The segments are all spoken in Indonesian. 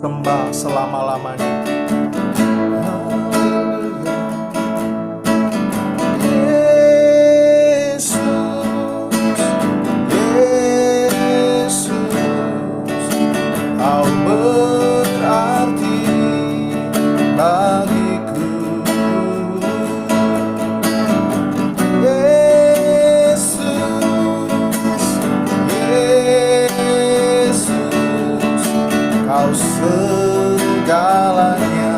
sembah selama-lamanya. Bagiku, Yesus, Yesus, Kau segalanya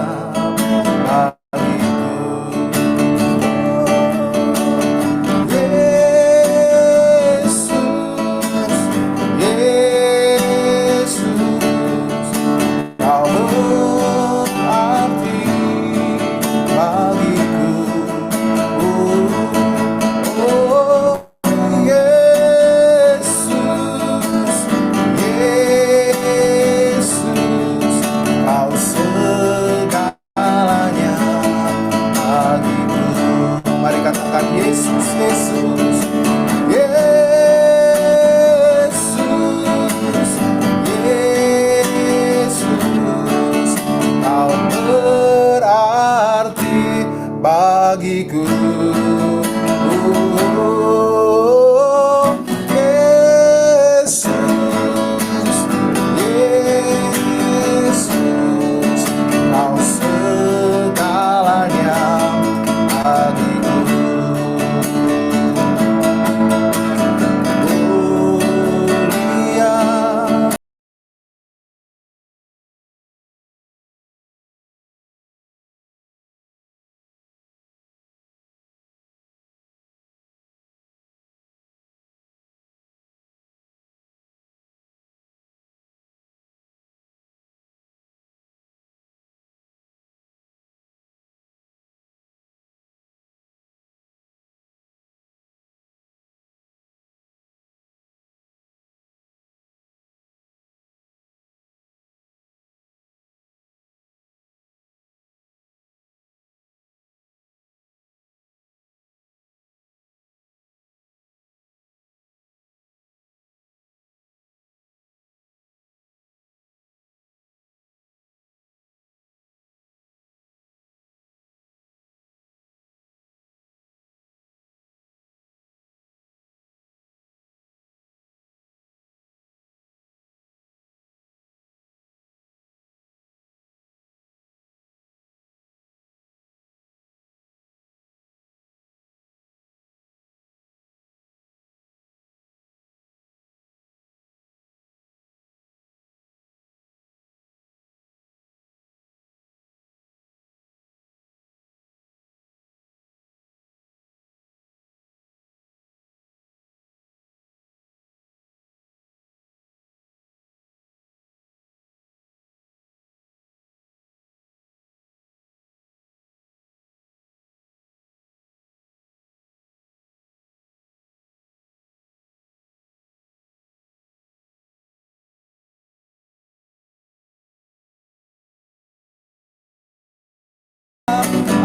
bagiku.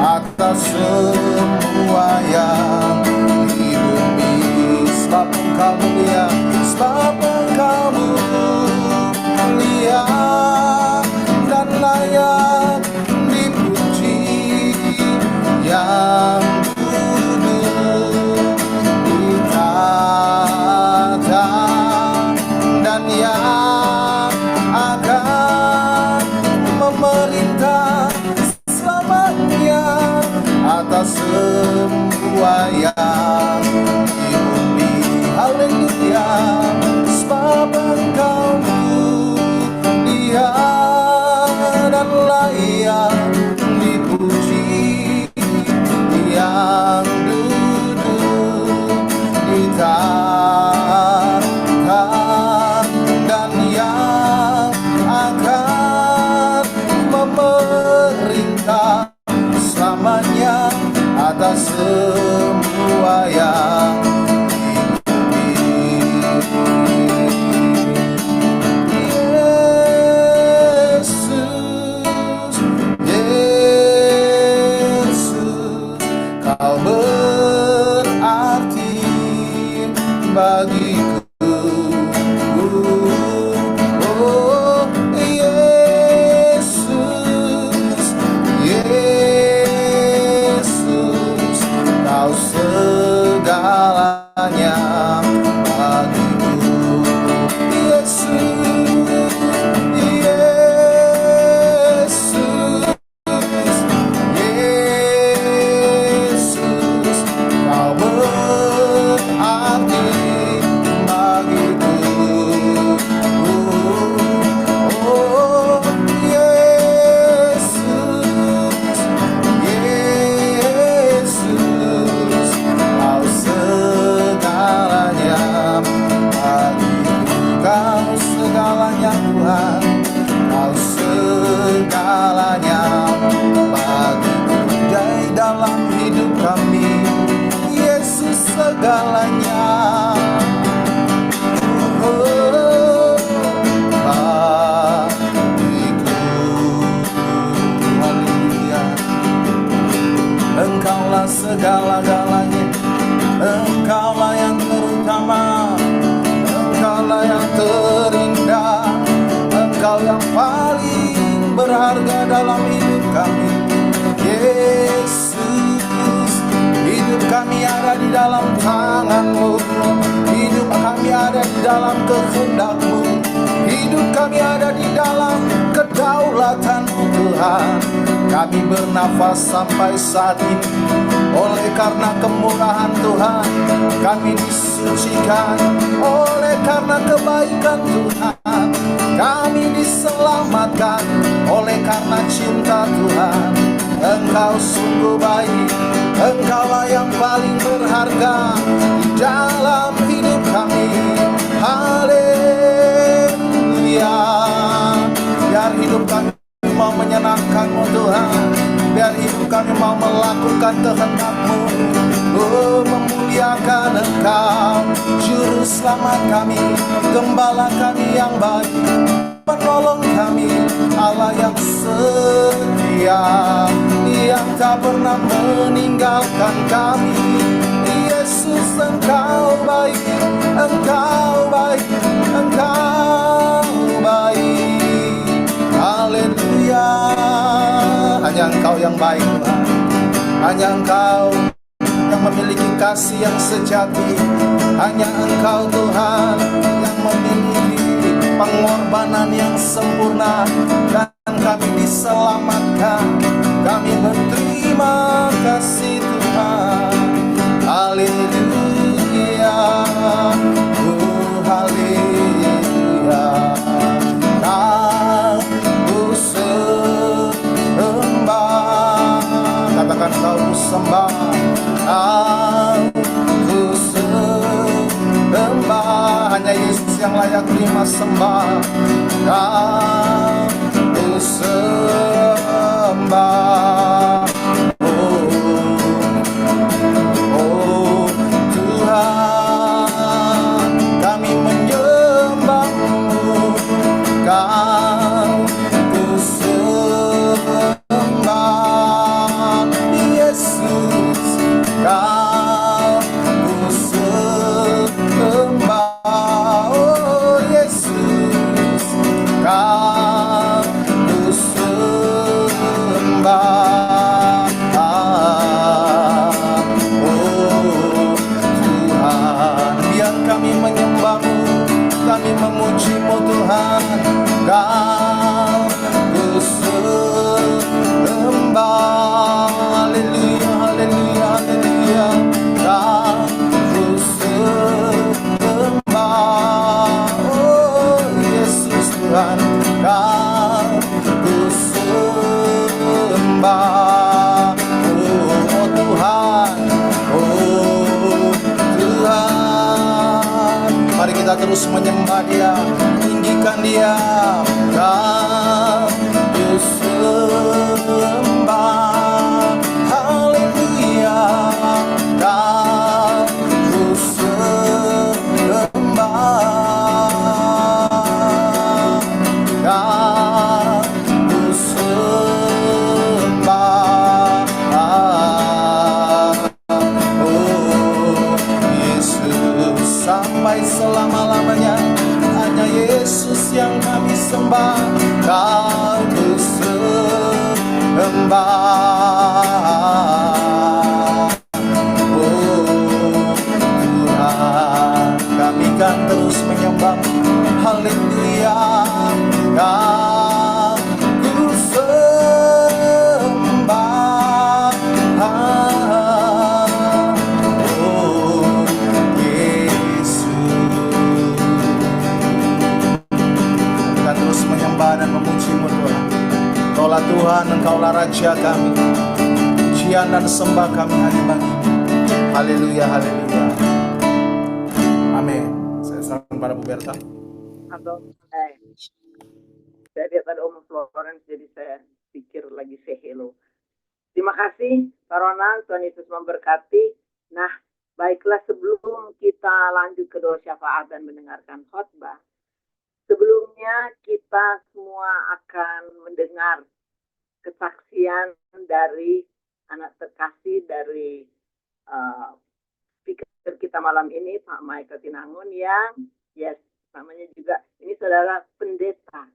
Atas semua yang di bumi, sebab Engkau mulia, sebab Engkau mulia dan layak dipuji, yang duduk di tahta dan yang akan memerintah atas semua yang di bumi. Haleluya, sebab Engkau mulia dan layak dipuji, yang duduk di tahta dan yang akan memerintah selamanya atas semua Tuhan, Kau segalanya bagiku di dalam hidup kami. Yesus segalanya. Oh, bagiku. Haleluya. Engkaulah segala-galanya, Engkaulah yang terutama, Engkaulah yang terindah, Engkau yang paling berharga dalam hidup kami. Yesus, hidup kami ada di dalam tangan-Mu, hidup kami ada di dalam kehendak-Mu, hidup kami ada di dalam kedaulatan-Mu Tuhan. Kami bernafas sampai saat ini oleh karena kemurahan Tuhan. Kami disucikan oleh karena kebaikan Tuhan. Kami diselamatkan oleh karena cinta Tuhan. Engkau sungguh baik, Engkaulah yang paling berharga di dalam hidup kami. Haleluya. Biar hidup kami mau menyenangkan-Mu Tuhan, biar hidup kami mau melakukan kehendak-Mu. Oh, memuliakan Engkau, Juru Selamat kami, Gembala kami yang baik, penolong kami, Allah yang setia, yang tak pernah meninggalkan kami. Yesus, Engkau baik, Engkau baik, Engkau baik. Haleluya. Hanya Engkau yang baik Tuhan, hanya Engkau yang memiliki kasih yang sejati, hanya Engkau Tuhan yang memiliki pengorbanan yang sempurna, dan kami diselamatkan. Kami berterima kasih Tuhan. Haleluya. Oh, haleluya. Kau sembah, katakan Kau sembah, Kau sembah. Hanya Yesus yang layak terima sembah. Kau sembah. Oh Tuhan, kami menyembah-Mu. Kau sembah, Yesus. Kau sembah, oh Yesus. Kau sembah, oh Tuhan. Biar kami menyembah-Mu, kami memuji-Mu Tuhan. Kau sembah, haleluya, haleluya, haleluya. Kau sembah, oh Yesus Tuhan. Kau sembah, oh Tuhan, oh Tuhan. Mari kita terus menyembah Dia, tinggikan Dia. Kau sembah, haleluya. Kau sembah, Kau sembah, oh Yesus. Sampai selama-lamanya hanya Yesus yang kami sembah. Kau sembah, oh Tuhan. Kami kan terus menyembah, haleluya. Kau sembah, oh Yesus. Kita terus menyembah dan memuji-Mu Tuhan. Engkaulah Tuhan, Engkaulah Raja kami. Pujian dan sembah kami hanya bagi-Mu. Haleluya, haleluya. Amin. Saya serahkan pada Bu Berta. Amin. Saya lihat ada Om Florence, jadi saya pikir lagi say hello. Terima kasih, Pak Ronald. Tuhan Yesus memberkati. Nah, baiklah, sebelum kita lanjut ke doa syafaat dan mendengarkan khotbah, sebelumnya kita semua akan mendengar kesaksian dari anak terkasih dari speaker kita malam ini, Pak Michael Tinangun, yang namanya juga, ini saudara pendeta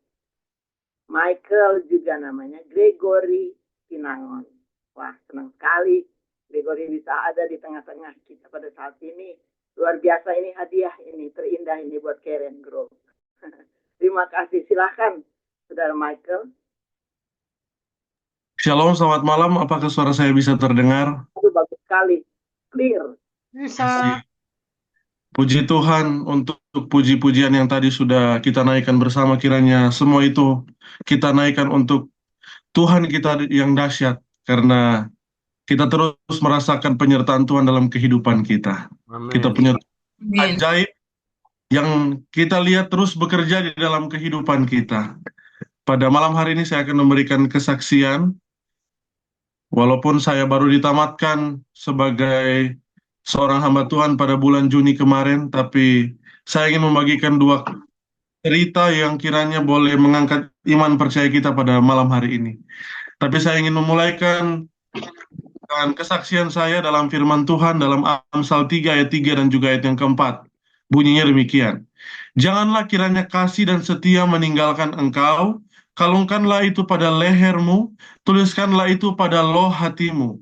Michael juga namanya, Gregory Tinangun. Wah, senang sekali Gregory bisa ada di tengah-tengah kita pada saat ini. Luar biasa, ini hadiah ini, terindah ini buat Karen Grove. Terima kasih, silahkan Saudara Michael. Shalom, selamat malam. Apakah suara saya bisa terdengar? Aduh, bagus sekali, clear. Bisa. Puji Tuhan untuk puji-pujian yang tadi sudah kita naikkan bersama, kiranya semua itu kita naikkan untuk Tuhan kita yang dahsyat, karena kita terus merasakan penyertaan Tuhan dalam kehidupan kita. Kita punya Tuhan ajaib yang kita lihat terus bekerja di dalam kehidupan kita. Pada malam hari ini saya akan memberikan kesaksian, walaupun saya baru ditamatkan sebagai seorang hamba Tuhan pada bulan Juni kemarin, tapi saya ingin membagikan dua cerita yang kiranya boleh mengangkat iman percaya kita pada malam hari ini. Tapi saya ingin memulaikan dengan kesaksian saya dalam firman Tuhan dalam Amsal 3 ayat 3 dan juga ayat yang keempat. Bunyinya demikian. Janganlah kiranya kasih dan setia meninggalkan engkau, kalungkanlah itu pada lehermu, tuliskanlah itu pada loh hatimu.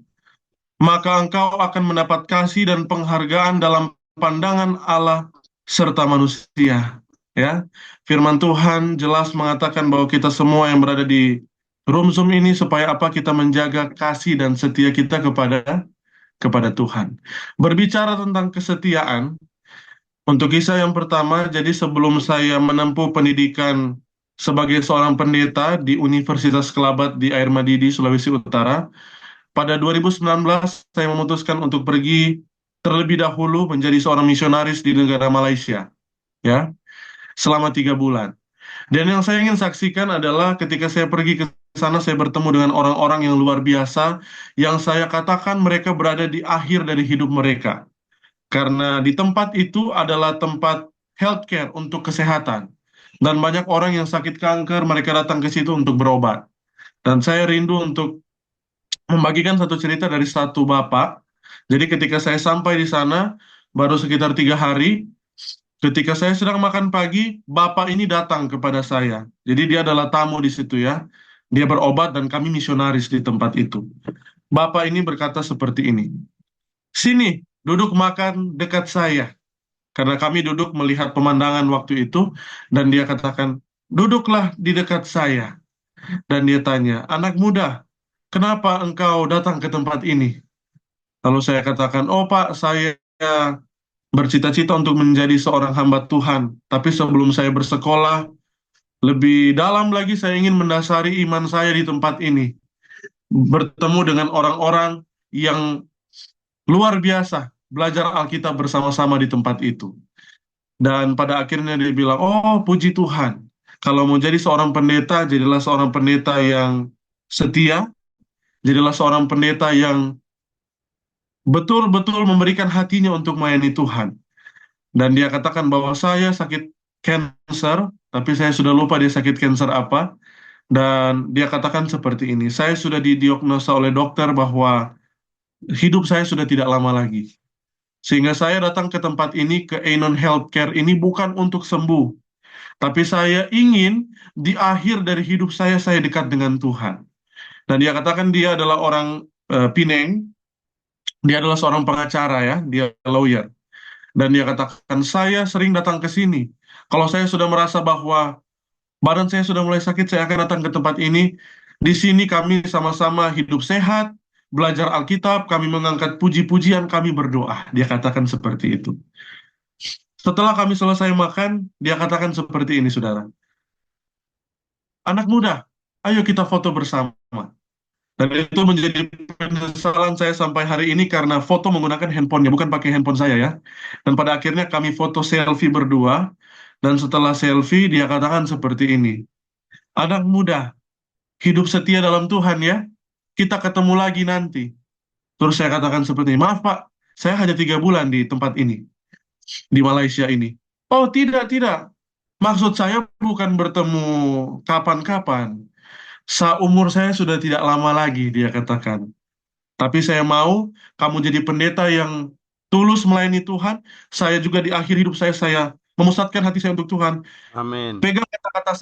Maka engkau akan mendapat kasih dan penghargaan dalam pandangan Allah serta manusia. Ya, firman Tuhan jelas mengatakan bahwa kita semua yang berada di room Zoom ini supaya apa, kita menjaga kasih dan setia kita kepada Tuhan. Berbicara tentang kesetiaan, untuk kisah yang pertama, jadi sebelum saya menempuh pendidikan sebagai seorang pendeta di Universitas Kelabat di Air Madidi, Sulawesi Utara, pada 2019 saya memutuskan untuk pergi terlebih dahulu menjadi seorang misionaris di negara Malaysia, ya, selama 3 bulan. Dan yang saya ingin saksikan adalah ketika saya pergi ke sana, saya bertemu dengan orang-orang yang luar biasa, yang saya katakan mereka berada di akhir dari hidup mereka. Karena di tempat itu adalah tempat healthcare untuk kesehatan. Dan banyak orang yang sakit kanker, mereka datang ke situ untuk berobat. Dan saya rindu untuk membagikan satu cerita dari satu bapak. Jadi ketika saya sampai di sana, baru sekitar 3 hari, ketika saya sedang makan pagi, bapak ini datang kepada saya. Jadi dia adalah tamu di situ, ya. Dia berobat dan kami misionaris di tempat itu. Bapak ini berkata seperti ini, "Sini, duduk makan dekat saya." Karena kami duduk melihat pemandangan waktu itu, dan dia katakan, "Duduklah di dekat saya." Dan dia tanya, "Anak muda, kenapa engkau datang ke tempat ini?" Lalu saya katakan, "Oh Pak, saya bercita-cita untuk menjadi seorang hamba Tuhan. Tapi sebelum saya bersekolah, lebih dalam lagi saya ingin mendasari iman saya di tempat ini. Bertemu dengan orang-orang yang luar biasa, belajar Alkitab bersama-sama di tempat itu." Dan pada akhirnya dia bilang, "Oh puji Tuhan, kalau mau jadi seorang pendeta, jadilah seorang pendeta yang setia, jadilah seorang pendeta yang betul-betul memberikan hatinya untuk melayani Tuhan." Dan dia katakan bahwa saya sakit cancer, tapi saya sudah lupa dia sakit cancer apa. Dan dia katakan seperti ini, "Saya sudah didiagnosa oleh dokter bahwa hidup saya sudah tidak lama lagi. Sehingga saya datang ke tempat ini, ke Aenon Healthcare ini bukan untuk sembuh. Tapi saya ingin di akhir dari hidup saya dekat dengan Tuhan." Dan dia katakan dia adalah orang Pineng, dia adalah seorang pengacara, ya, dia lawyer. Dan dia katakan, "Saya sering datang ke sini. Kalau saya sudah merasa bahwa badan saya sudah mulai sakit, saya akan datang ke tempat ini. Di sini kami sama-sama hidup sehat, belajar Alkitab, kami mengangkat puji-pujian, kami berdoa." Dia katakan seperti itu. Setelah kami selesai makan, dia katakan seperti ini, saudara. "Anak muda, ayo kita foto bersama." Dan itu menjadi penyesalan saya sampai hari ini karena foto menggunakan handphonenya, bukan pakai handphone saya, ya. Dan pada akhirnya kami foto selfie berdua, dan setelah selfie dia katakan seperti ini, Anak muda, hidup setia dalam Tuhan ya. Kita ketemu lagi nanti. Terus saya katakan seperti ini, maaf Pak, saya hanya 3 bulan di tempat ini, di Malaysia ini. Oh tidak, tidak. Maksud saya bukan bertemu kapan-kapan. Seumur saya sudah tidak lama lagi, dia katakan. Tapi saya mau kamu jadi pendeta yang tulus melayani Tuhan. Saya juga di akhir hidup saya memusatkan hati saya untuk Tuhan. Amin. Pegang kata-kata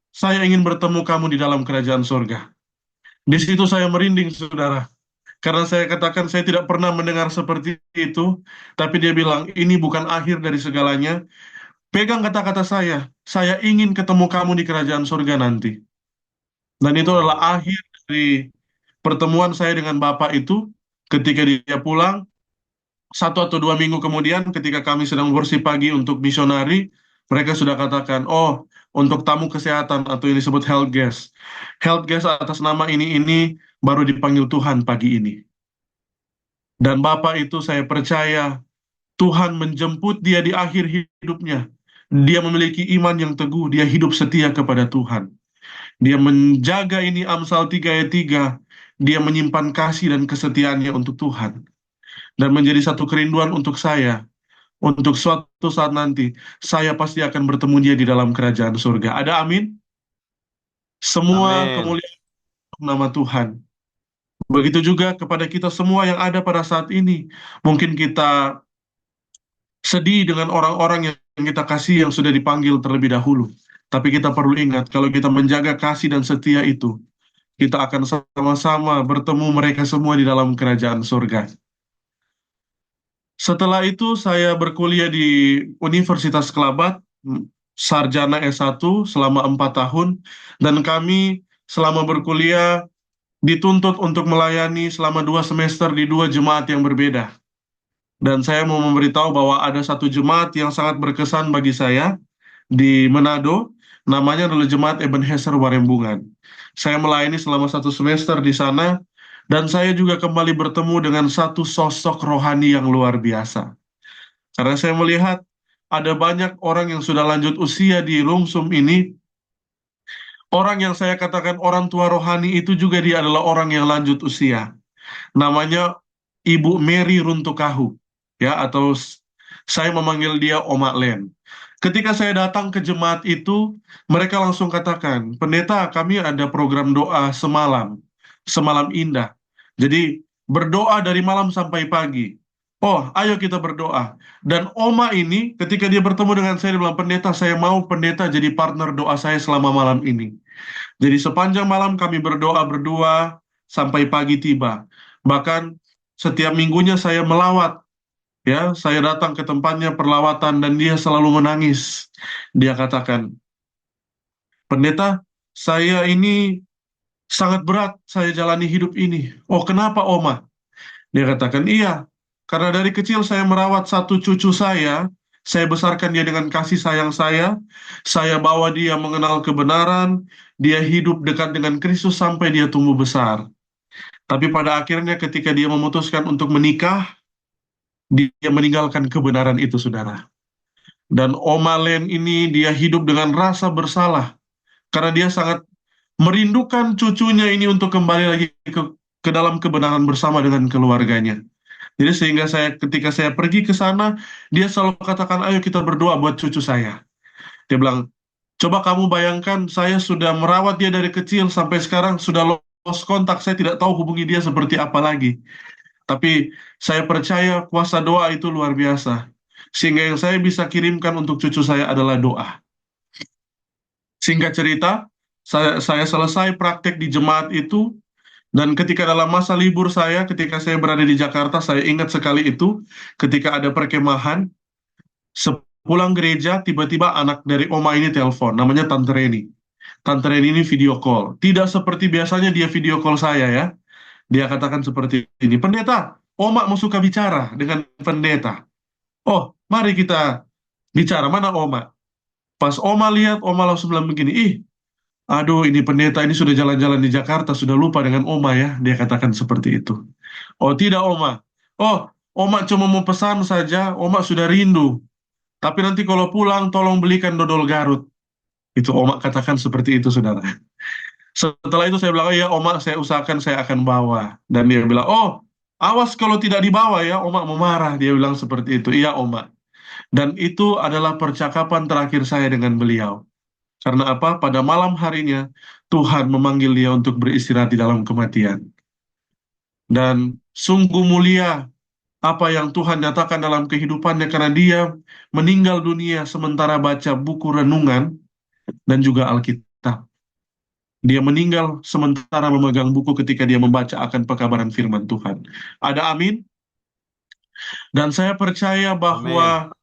saya ingin bertemu kamu di dalam kerajaan surga. Di situ saya merinding, saudara. Karena saya katakan saya tidak pernah mendengar seperti itu. Tapi dia bilang, ini bukan akhir dari segalanya. Pegang kata-kata saya ingin ketemu kamu di kerajaan surga nanti. Dan itu adalah Wow. akhir dari pertemuan saya dengan Bapak itu. Ketika dia pulang, 1 atau 2 minggu kemudian, ketika kami sedang bersih pagi untuk misionari, mereka sudah katakan, oh, untuk tamu kesehatan atau yang disebut health guest atas nama ini baru dipanggil Tuhan pagi ini. Dan Bapak itu saya percaya Tuhan menjemput dia di akhir hidupnya. Dia memiliki iman yang teguh, dia hidup setia kepada Tuhan. Dia menjaga ini Amsal 3 ayat 3. Dia menyimpan kasih dan kesetiaannya untuk Tuhan. Dan menjadi satu kerinduan untuk saya. Untuk suatu saat nanti, saya pasti akan bertemu dia di dalam kerajaan surga. Ada amin? Semua Amin. kemuliaan untuk nama Tuhan. Begitu juga kepada kita semua yang ada pada saat ini. Mungkin kita sedih dengan orang-orang yang kita kasih yang sudah dipanggil terlebih dahulu. Tapi kita perlu ingat, kalau kita menjaga kasih dan setia itu, kita akan sama-sama bertemu mereka semua di dalam kerajaan surga. Setelah itu saya berkuliah di Universitas Kelabat, sarjana S1 selama 4 tahun, dan kami selama berkuliah dituntut untuk melayani selama 2 semester di 2 jemaat yang berbeda. Dan saya mau memberitahu bahwa ada satu jemaat yang sangat berkesan bagi saya di Manado, namanya adalah Jemaat Ebenezer Warembungan. Saya melayani selama 1 semester di sana, dan saya juga kembali bertemu dengan satu sosok rohani yang luar biasa. Karena saya melihat ada banyak orang yang sudah lanjut usia di Lungsum ini, orang yang saya katakan orang tua rohani itu juga dia adalah orang yang lanjut usia. Namanya Ibu Mary Runtukahu, ya, atau saya memanggil dia Oma Len. Ketika saya datang ke jemaat itu, mereka langsung katakan, pendeta, kami ada program doa semalam indah. Jadi berdoa dari malam sampai pagi. Oh, ayo kita berdoa. Dan Oma ini, ketika dia bertemu dengan saya, dia bilang, pendeta, saya mau pendeta jadi partner doa saya selama malam ini. Jadi sepanjang malam kami berdoa berdua sampai pagi tiba. Bahkan setiap minggunya saya melawat, ya, saya datang ke tempatnya perlawatan dan dia selalu menangis. Dia katakan, pendeta, saya ini sangat berat saya jalani hidup ini. Oh, kenapa, Oma? Dia katakan, iya, karena dari kecil saya merawat satu cucu saya besarkan dia dengan kasih sayang saya bawa dia mengenal kebenaran, dia hidup dekat dengan Kristus sampai dia tumbuh besar. Tapi pada akhirnya ketika dia memutuskan untuk menikah, dia meninggalkan kebenaran itu, saudara. Dan Oma Len ini dia hidup dengan rasa bersalah, karena dia sangat merindukan cucunya ini untuk kembali lagi ke dalam kebenaran bersama dengan keluarganya. Jadi sehingga ketika saya pergi ke sana, dia selalu katakan, ayo kita berdoa buat cucu saya. Dia bilang, coba kamu bayangkan, saya sudah merawat dia dari kecil sampai sekarang sudah lost kontak, saya tidak tahu hubungi dia seperti apa lagi. Tapi saya percaya kuasa doa itu luar biasa. Sehingga yang saya bisa kirimkan untuk cucu saya adalah doa. Singkat cerita, saya selesai praktek di jemaat itu, dan ketika dalam masa libur ketika saya berada di Jakarta, saya ingat sekali itu, ketika ada perkemahan, sepulang gereja, tiba-tiba anak dari Oma ini telepon, namanya Tante Reni. Tante Reni ini video call. Tidak seperti biasanya dia video call saya, ya. Dia katakan seperti ini, pendeta, Oma mau suka bicara dengan pendeta. Oh, mari kita bicara, mana Oma? Pas Oma lihat, Oma langsung bilang begini, ih, aduh, ini pendeta ini sudah jalan-jalan di Jakarta, sudah lupa dengan Oma ya. Dia katakan seperti itu. Oh tidak Oma. Oh, Oma cuma mau pesan saja, Oma sudah rindu. Tapi nanti kalau pulang tolong belikan dodol Garut. Itu Oma katakan seperti itu, saudara. Setelah itu saya bilang, oh ya Oma, saya usahakan saya akan bawa. Dan dia bilang, oh awas kalau tidak dibawa ya, Oma mau marah. Dia bilang seperti itu. Iya Oma. Dan itu adalah percakapan terakhir saya dengan beliau. Karena apa? Pada malam harinya, Tuhan memanggil dia untuk beristirahat di dalam kematian. Dan sungguh mulia apa yang Tuhan nyatakan dalam kehidupannya karena dia meninggal dunia sementara baca buku renungan dan juga Alkitab. Dia meninggal sementara memegang buku ketika dia membaca akan pekabaran firman Tuhan. Ada amin? Dan saya percaya bahwa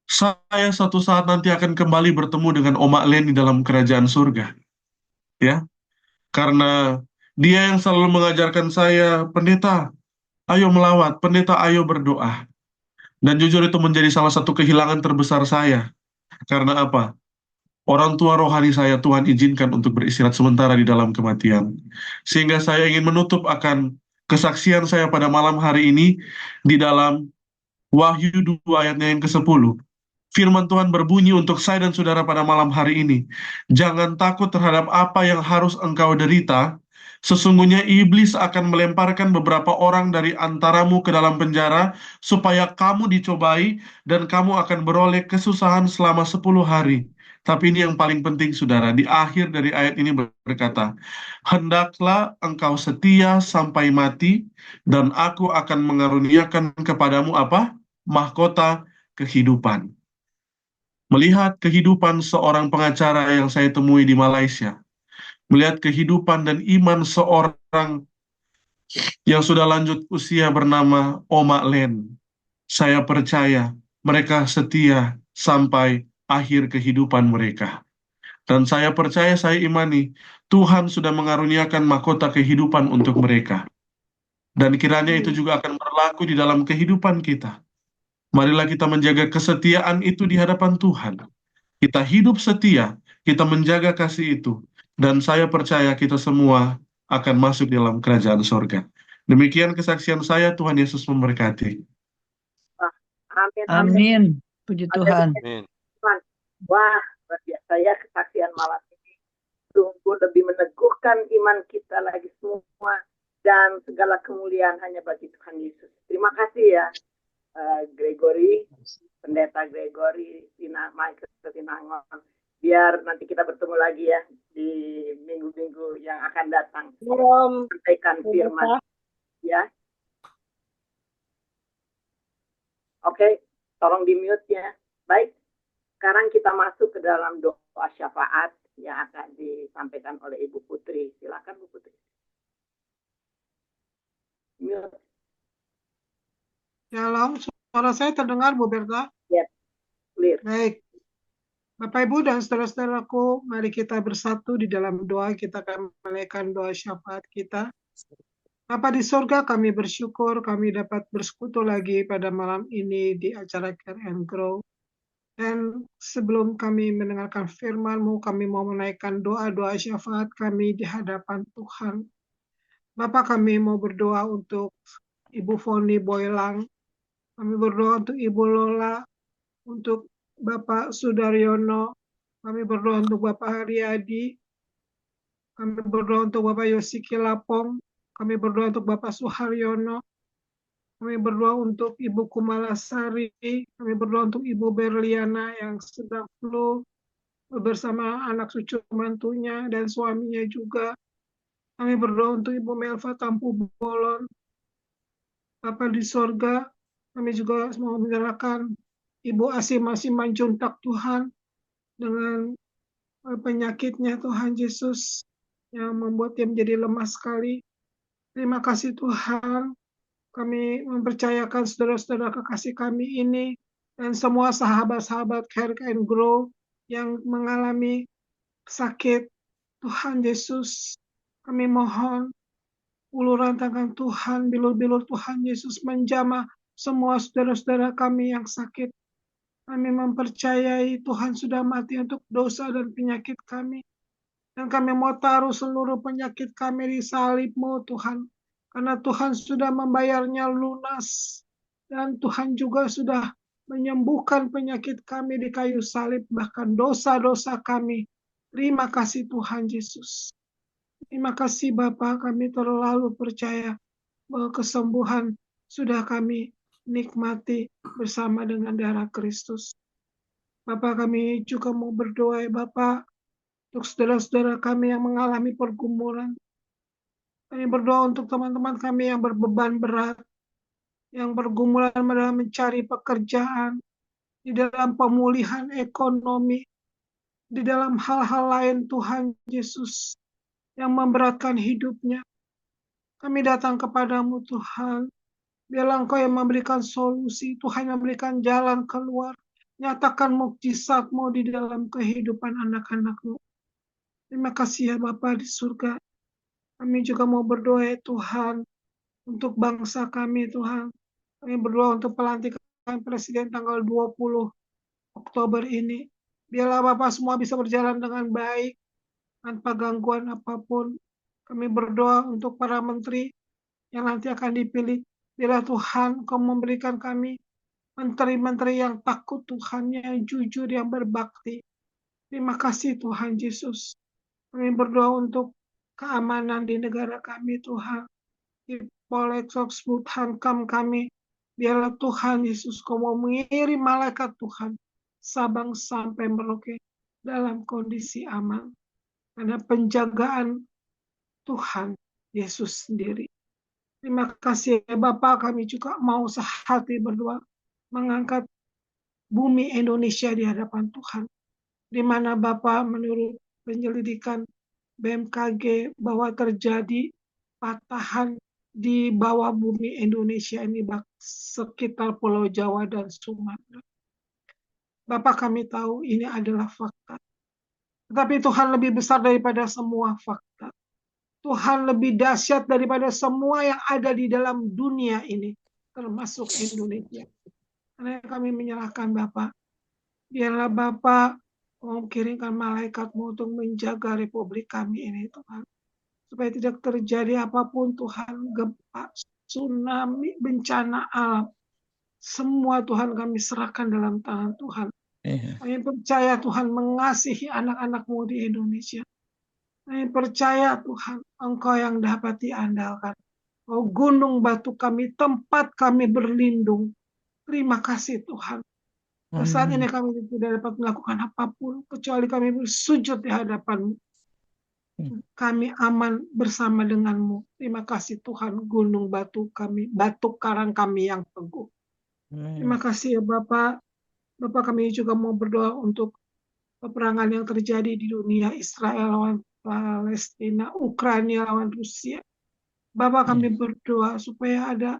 saya suatu saat nanti akan kembali bertemu dengan Oma Len di dalam kerajaan surga. Ya, karena dia yang selalu mengajarkan saya, pendeta, ayo melawat, pendeta, ayo berdoa. Dan jujur itu menjadi salah satu kehilangan terbesar saya. Karena apa? Orang tua rohani saya Tuhan izinkan untuk beristirahat sementara di dalam kematian. Sehingga saya ingin menutup akan kesaksian saya pada malam hari ini di dalam Wahyu 2 ayatnya yang ke-10. Firman Tuhan berbunyi untuk saya dan saudara pada malam hari ini. Jangan takut terhadap apa yang harus engkau derita. Sesungguhnya iblis akan melemparkan beberapa orang dari antaramu ke dalam penjara supaya kamu dicobai dan kamu akan beroleh kesusahan selama 10 hari. Tapi ini yang paling penting saudara, di akhir dari ayat ini berkata, hendaklah engkau setia sampai mati dan aku akan mengaruniakan kepadamu apa? Mahkota kehidupan. Melihat kehidupan seorang pengacara yang saya temui di Malaysia, melihat kehidupan dan iman seorang yang sudah lanjut usia bernama Oma Len, saya percaya mereka setia sampai akhir kehidupan mereka. Dan saya percaya, saya imani, Tuhan sudah mengaruniakan mahkota kehidupan untuk mereka. Dan kiranya itu juga akan berlaku di dalam kehidupan kita. Marilah kita menjaga kesetiaan itu di hadapan Tuhan. Kita hidup setia, kita menjaga kasih itu. Dan saya percaya kita semua akan masuk dalam kerajaan sorga. Demikian kesaksian saya, Tuhan Yesus memberkati. Amin. Amin. Puji Tuhan. Tuhan. Wah, luar biasa ya kesaksian malam ini. Sungguh lebih meneguhkan iman kita lagi semua. Dan segala kemuliaan hanya bagi Tuhan Yesus. Terima kasih ya, Gregory, Pendeta Gregory, Michael Tinangon. Biar nanti kita bertemu lagi ya di minggu-minggu yang akan datang. Sampaikan firman. Ya. Oke, tolong di-mute ya. Baik, sekarang kita masuk ke dalam doa syafaat yang akan disampaikan oleh Ibu Putri. Silakan Bu Putri. Mute. Shalom, suara saya terdengar Bu Berta? Yes, clear. Baik. Bapak Ibu dan saudara-saudaraku, mari kita bersatu di dalam doa, kita akan menaikkan doa syafaat kita. Bapa di surga, kami bersyukur kami dapat bersekutu lagi pada malam ini di acara Care and Grow. Dan sebelum kami mendengarkan firman-Mu, kami mau menaikkan doa-doa syafaat kami di hadapan Tuhan. Bapak, kami mau berdoa untuk Ibu Foni Boylang, kami berdoa untuk Ibu Lola, untuk Bapak Sudaryono, kami berdoa untuk Bapak Haryadi, kami berdoa untuk Bapak Yosiki Lapong, kami berdoa untuk Bapak Suharyono, kami berdoa untuk Ibu Kumalasari, kami berdoa untuk Ibu Berliana yang sedang flu bersama anak cucu mantunya dan suaminya juga. Kami berdoa untuk Ibu Melva Tampu Bolon. Bapa di sorga, kami juga mau menyerahkan Ibu Asim Manjuntak Tuhan dengan penyakitnya Tuhan Yesus yang membuat dia menjadi lemah sekali. Terima kasih Tuhan, kami mempercayakan saudara-saudara kekasih kami ini dan semua sahabat-sahabat Care and Grow yang mengalami sakit. Tuhan Yesus, kami mohon uluran tangan Tuhan, bilur-bilur Tuhan Yesus menjamah semua saudara-saudara kami yang sakit. Kami mempercayai Tuhan sudah mati untuk dosa dan penyakit kami. Dan kami mau taruh seluruh penyakit kami di salib-Mu Tuhan. Karena Tuhan sudah membayarnya lunas. Dan Tuhan juga sudah menyembuhkan penyakit kami di kayu salib, bahkan dosa-dosa kami. Terima kasih Tuhan Yesus. Terima kasih Bapa, kami terlalu percaya bahwa kesembuhan sudah kami nikmati bersama dengan darah Kristus. Bapak, kami juga mau berdoa ya Bapak, untuk saudara-saudara kami yang mengalami pergumulan. Kami berdoa untuk teman-teman kami yang berbeban berat, yang bergumulan dalam mencari pekerjaan, di dalam pemulihan ekonomi, di dalam hal-hal lain Tuhan Yesus yang memberatkan hidupnya. Kami datang kepadamu Tuhan, biarlah Engkau yang memberikan solusi, Tuhan yang memberikan jalan keluar. Nyatakan mukjizat-Mu di dalam kehidupan anak-anak-Mu. Terima kasih ya Bapa di surga. Kami juga mau berdoa ya Tuhan, untuk bangsa kami Tuhan. Kami berdoa untuk pelantikan Presiden tanggal 20 Oktober ini. Biarlah Bapak semua bisa berjalan dengan baik, tanpa gangguan apapun. Kami berdoa untuk para menteri yang nanti akan dipilih. Biarlah Tuhan Kau memberikan kami menteri-menteri yang takut Tuhan, yang jujur, yang berbakti. Terima kasih Tuhan Yesus. Kami berdoa untuk keamanan di negara kami Tuhan. Di Polres Hankam kami. Biarlah Tuhan Yesus Kau mau mengirim malaikat Tuhan Sabang sampai Merauke dalam kondisi aman. Karena penjagaan Tuhan Yesus sendiri. Terima kasih ya Bapak, kami juga mau sehati berdoa mengangkat bumi Indonesia di hadapan Tuhan. Di mana Bapak menurut penyelidikan BMKG bahwa terjadi patahan di bawah bumi Indonesia ini sekitar Pulau Jawa dan Sumatera. Bapak, kami tahu ini adalah fakta. Tetapi Tuhan lebih besar daripada semua fakta. Tuhan lebih dahsyat daripada semua yang ada di dalam dunia ini, termasuk Indonesia. Karena kami menyerahkan Bapak. Biarlah Bapak mengirimkan malaikat-Mu untuk menjaga republik kami ini Tuhan. Supaya tidak terjadi apapun Tuhan, gempa, tsunami, bencana alam. Semua Tuhan kami serahkan dalam tangan Tuhan. Kami percaya Tuhan mengasihi anak-anak-Mu di Indonesia. Kami percaya Tuhan, Engkau yang dapat diandalkan. Oh gunung batu kami, tempat kami berlindung. Terima kasih Tuhan. Saat ini kami tidak dapat melakukan apapun, kecuali kami bersujud di hadapan-Mu. Kami aman bersama dengan-Mu. Terima kasih Tuhan, gunung batu kami, batu karang kami yang teguh. Terima kasih ya Bapak. Bapak, kami juga mau berdoa untuk peperangan yang terjadi di dunia, Israel lawan Palestina, Ukraina lawan Rusia. Bapak, kami berdoa supaya ada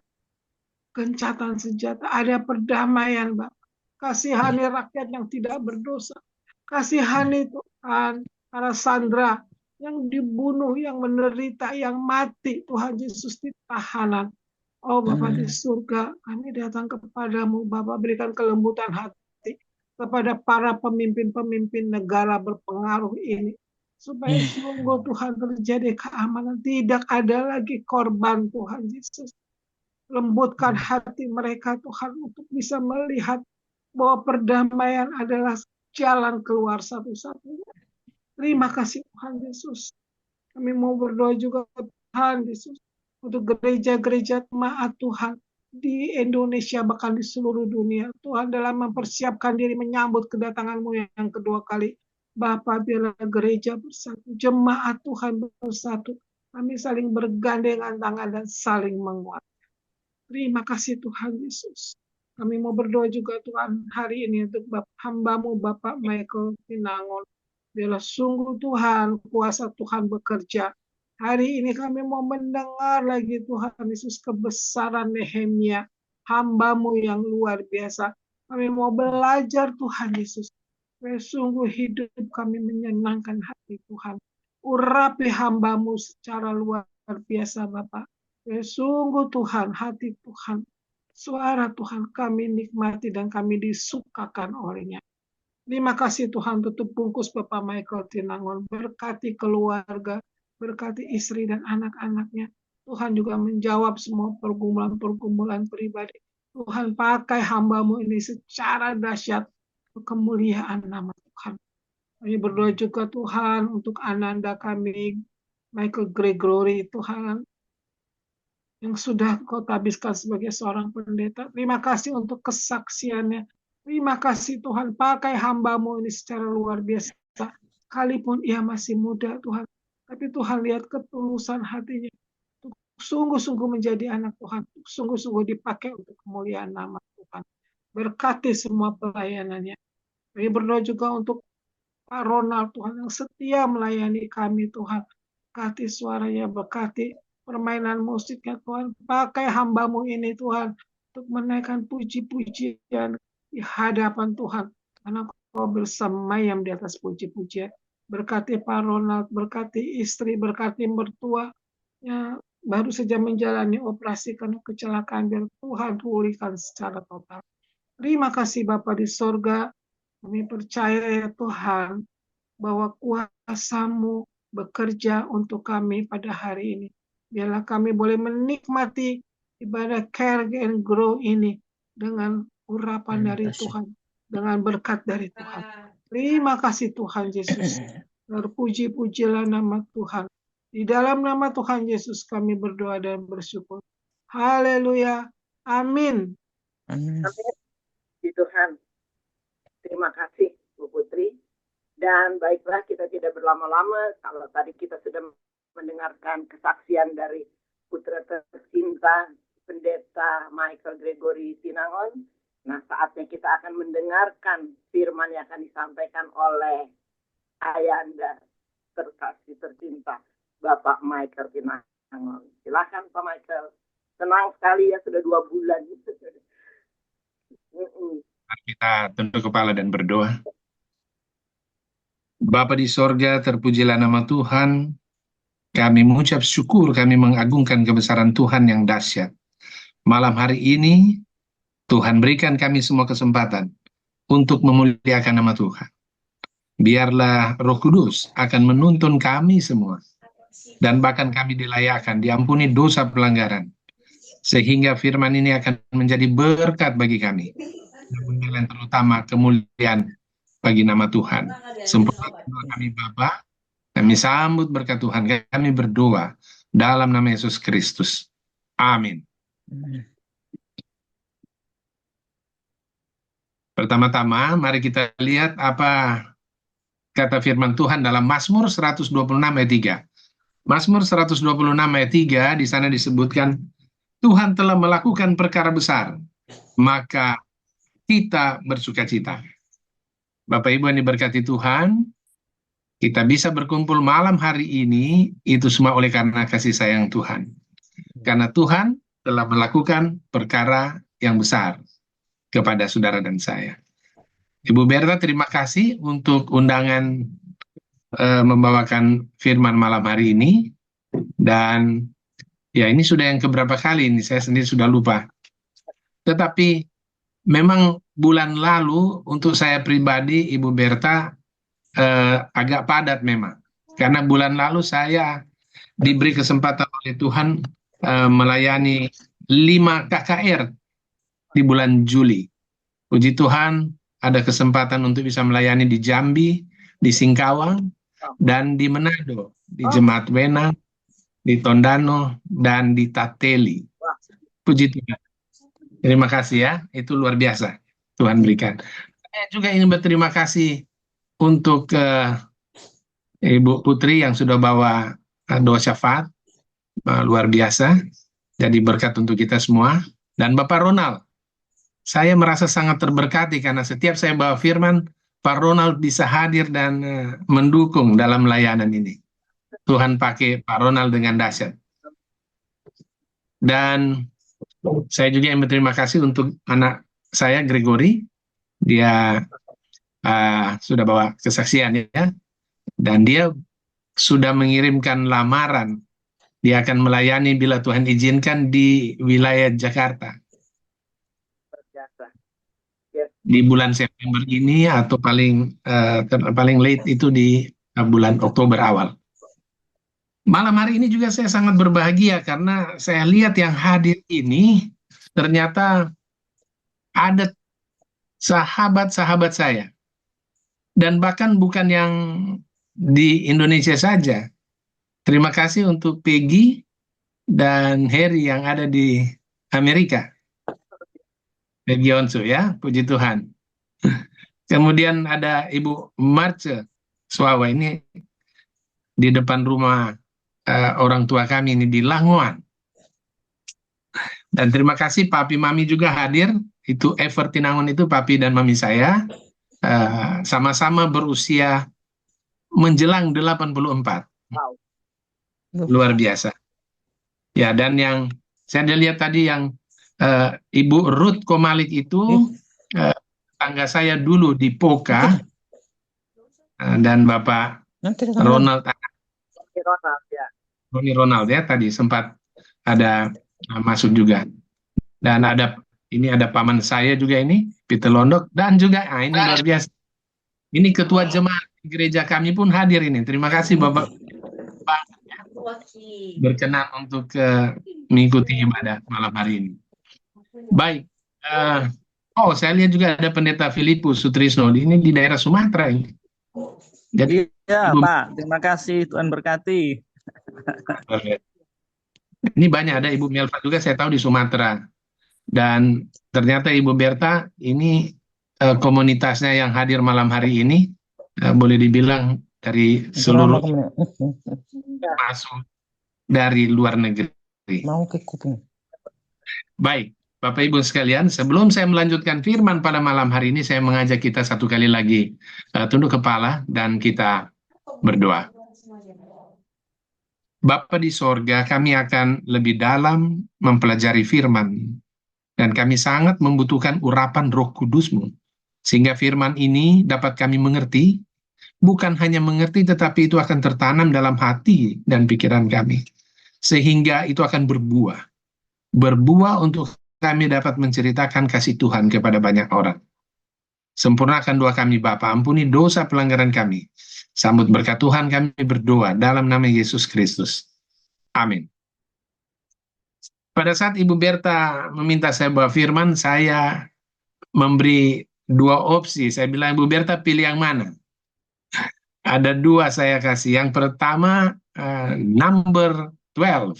gencatan senjata, ada perdamaian, Bapak. Kasihani rakyat yang tidak berdosa. Kasihani Tuhan para sandera yang dibunuh, yang menderita, yang mati. Tuhan Yesus di tahanan. Oh Bapak di surga, kami datang kepadamu. Bapak, berikan kelembutan hati kepada para pemimpin-pemimpin negara berpengaruh ini. Supaya sungguh Tuhan terjadi keamanan. Tidak ada lagi korban Tuhan Yesus. Lembutkan hati mereka Tuhan untuk bisa melihat bahwa perdamaian adalah jalan keluar satu-satunya. Terima kasih Tuhan Yesus. Kami mau berdoa juga Tuhan Yesus untuk gereja-gereja jemaat Tuhan di Indonesia bahkan di seluruh dunia. Tuhan dalam mempersiapkan diri menyambut kedatangan-Mu yang kedua kali. Bapa, biarlah gereja bersatu, jemaat Tuhan bersatu. Kami saling bergandengan tangan dan saling menguatkan. Terima kasih Tuhan Yesus. Kami mau berdoa juga Tuhan hari ini untuk hamba-Mu Bapak Michael Tinangon. Biarlah sungguh Tuhan, kuasa Tuhan bekerja. Hari ini kami mau mendengar lagi Tuhan Yesus kebesaran Nehemia, hamba-Mu yang luar biasa. Kami mau belajar Tuhan Yesus. Sungguh hidup kami menyenangkan hati Tuhan. Urapi hamba-Mu secara luar biasa Bapak. Sungguh Tuhan, hati Tuhan, suara Tuhan kami nikmati dan kami disukakan olehnya. Terima kasih Tuhan, tutup bungkus Bapak Michael Tinangon. Berkati keluarga, berkati istri dan anak-anaknya. Tuhan juga menjawab semua pergumulan-pergumulan pribadi. Tuhan pakai hamba-Mu ini secara dahsyat untuk kemuliaan nama Tuhan. Kami berdoa juga Tuhan untuk ananda kami, Michael Gregory, Tuhan, yang sudah Kau tabiskan sebagai seorang pendeta. Terima kasih untuk kesaksiannya. Terima kasih Tuhan, pakai hamba-Mu ini secara luar biasa. Sekalipun ia masih muda Tuhan, tapi Tuhan lihat ketulusan hatinya. Sungguh-sungguh menjadi anak Tuhan, sungguh-sungguh dipakai untuk kemuliaan nama Tuhan. Berkati semua pelayanannya. Kami berdoa juga untuk Pak Ronald Tuhan yang setia melayani kami Tuhan. Berkati suaranya, berkati permainan musiknya Tuhan. Pakai hamba-Mu ini Tuhan untuk menaikkan puji-pujian di hadapan Tuhan. Karena Kau bersemayam di atas puji-pujian. Berkati Pak Ronald, berkati istri, berkati mertua yang baru saja menjalani operasi karena kecelakaan. Biar Tuhan pulihkan secara total. Terima kasih Bapa di sorga. Kami percaya ya Tuhan bahwa kuasa-Mu bekerja untuk kami pada hari ini. Biarlah kami boleh menikmati ibadah Care and Grow ini dengan urapan dari Tuhan, dengan berkat dari Tuhan. Terima kasih Tuhan Yesus. Terpuji-pujilah nama Tuhan. Di dalam nama Tuhan Yesus kami berdoa dan bersyukur. Haleluya. Amin. Amin. Puji Tuhan. Terima kasih Bu Putri. Dan baiklah, kita tidak berlama-lama. Kalau tadi kita sudah mendengarkan kesaksian dari putra tercinta Pendeta Michael Gregory Tinangon. Nah, saatnya kita akan mendengarkan firman yang akan disampaikan oleh Ayanda terkasih tercinta Bapak Michael Tinangon. Silakan Pak Michael. Senang sekali ya, sudah 2 bulan. Kita tunduk kepala dan berdoa. Bapa di sorga, terpujilah nama Tuhan. Kami mengucap syukur, kami mengagungkan kebesaran Tuhan yang dahsyat. Malam hari ini, Tuhan berikan kami semua kesempatan untuk memuliakan nama Tuhan. Biarlah Roh Kudus akan menuntun kami semua. Dan bahkan kami dilayakkan, diampuni dosa pelanggaran. Sehingga firman ini akan menjadi berkat bagi kami. Dan terutama kemuliaan bagi nama Tuhan. Sempurnakanlah kami Bapa, kami sambut berkat Tuhan, kami berdoa dalam nama Yesus Kristus. Amin. Pertama-tama mari kita lihat apa kata firman Tuhan dalam Mazmur 126 ayat 3. Mazmur 126 ayat 3 di sana disebutkan, Tuhan telah melakukan perkara besar, maka kita bersukacita. Bapak Ibu yang diberkati Tuhan, kita bisa berkumpul malam hari ini, itu semua oleh karena kasih sayang Tuhan. Karena Tuhan telah melakukan perkara yang besar kepada saudara dan saya. Ibu Berta, terima kasih untuk undangan membawakan firman malam hari ini. Dan ya ini sudah yang keberapa kali ini, saya sendiri sudah lupa. Tetapi memang bulan lalu untuk saya pribadi, Ibu Berta, agak padat memang. Karena bulan lalu saya diberi kesempatan oleh Tuhan melayani 5 KKR di bulan Juli. Puji Tuhan, ada kesempatan untuk bisa melayani di Jambi, di Singkawang, dan di Manado, di Jemaat Wena, di Tondano, dan di Tateli. Puji Tuhan. Terima kasih ya, itu luar biasa Tuhan berikan. Saya juga ingin berterima kasih untuk Ibu Putri yang sudah bawa doa syafaat, luar biasa, jadi berkat untuk kita semua. Dan Bapak Ronald, saya merasa sangat terberkati karena setiap saya bawa firman, Pak Ronald bisa hadir dan mendukung dalam layanan ini. Tuhan pakai Pak Ronald dengan dahsyat. Dan saya juga yang berterima kasih untuk anak saya, Gregory. Dia sudah bawa kesaksian ya. Dan dia sudah mengirimkan lamaran. Dia akan melayani bila Tuhan izinkan di wilayah Jakarta. Di bulan September ini atau paling late itu di bulan Oktober awal. Malam hari ini juga saya sangat berbahagia karena saya lihat yang hadir ini ternyata ada sahabat-sahabat saya, dan bahkan bukan yang di Indonesia saja. Terima kasih untuk Peggy dan Harry yang ada di Amerika. Peggy Onsu ya, puji Tuhan. Kemudian ada Ibu Marce Swawa, ini di depan rumah orang tua kami ini di Langoan. Dan terima kasih Papi Mami juga hadir. Itu Ever Tinangon itu Papi dan Mami saya. Sama-sama berusia menjelang 84. Wow. Luar biasa. Ya, dan yang saya lihat tadi yang Ibu Ruth Komalik itu tangga saya dulu di Poka, dan Bapak Ronald Ronald ya. Roni Ronald ya tadi sempat ada masuk juga. Dan ini ada paman saya juga ini, Peter Londok, dan juga ini luar biasa. Ini ketua jemaat gereja kami pun hadir ini. Terima kasih Bapak berkenan untuk mengikuti ibadah malam hari ini. Baik. Saya lihat juga ada Pendeta Filipus Sutrisno. Ini di daerah Sumatera ini. Jadi ya Pak, terima kasih, Tuhan berkati. Ini banyak, ada Ibu Melva juga saya tahu di Sumatera. Dan ternyata Ibu Berta ini komunitasnya yang hadir malam hari ini boleh dibilang dari seluruh masuk dari luar negeri. Baik, Bapak Ibu sekalian, sebelum saya melanjutkan firman pada malam hari ini, saya mengajak kita satu kali lagi tunduk kepala dan kita berdoa. Bapa di sorga, kami akan lebih dalam mempelajari firman, dan kami sangat membutuhkan urapan Roh Kudus-Mu, sehingga firman ini dapat kami mengerti, bukan hanya mengerti, tetapi itu akan tertanam dalam hati dan pikiran kami, sehingga itu akan berbuah untuk kami dapat menceritakan kasih Tuhan kepada banyak orang. Sempurnakan doa kami Bapa, ampuni dosa pelanggaran kami. Sambut berkat Tuhan kami berdoa dalam nama Yesus Kristus. Amin. Pada saat Ibu Berta meminta saya bawa firman, saya memberi dua opsi. Saya bilang, Ibu Berta pilih yang mana? Ada dua saya kasih. Yang pertama, number 12.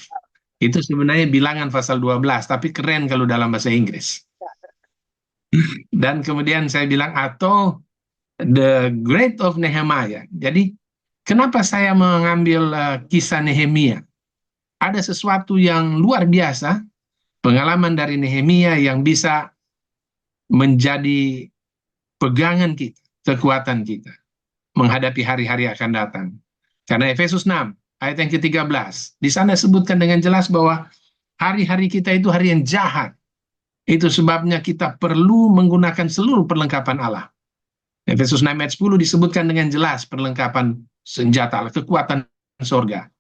Itu sebenarnya bilangan pasal 12, tapi keren kalau dalam bahasa Inggris. Dan kemudian saya bilang, atau The Great of Nehemiah. Jadi, kenapa saya mengambil kisah Nehemia? Ada sesuatu yang luar biasa, pengalaman dari Nehemia yang bisa menjadi pegangan kita, kekuatan kita, menghadapi hari-hari akan datang. Karena Efesus 6, ayat yang ke-13, di sana disebutkan dengan jelas bahwa hari-hari kita itu hari yang jahat. Itu sebabnya kita perlu menggunakan seluruh perlengkapan Allah. Efesus 6 ayat 10 disebutkan dengan jelas perlengkapan senjata Allah, kekuatan sorga.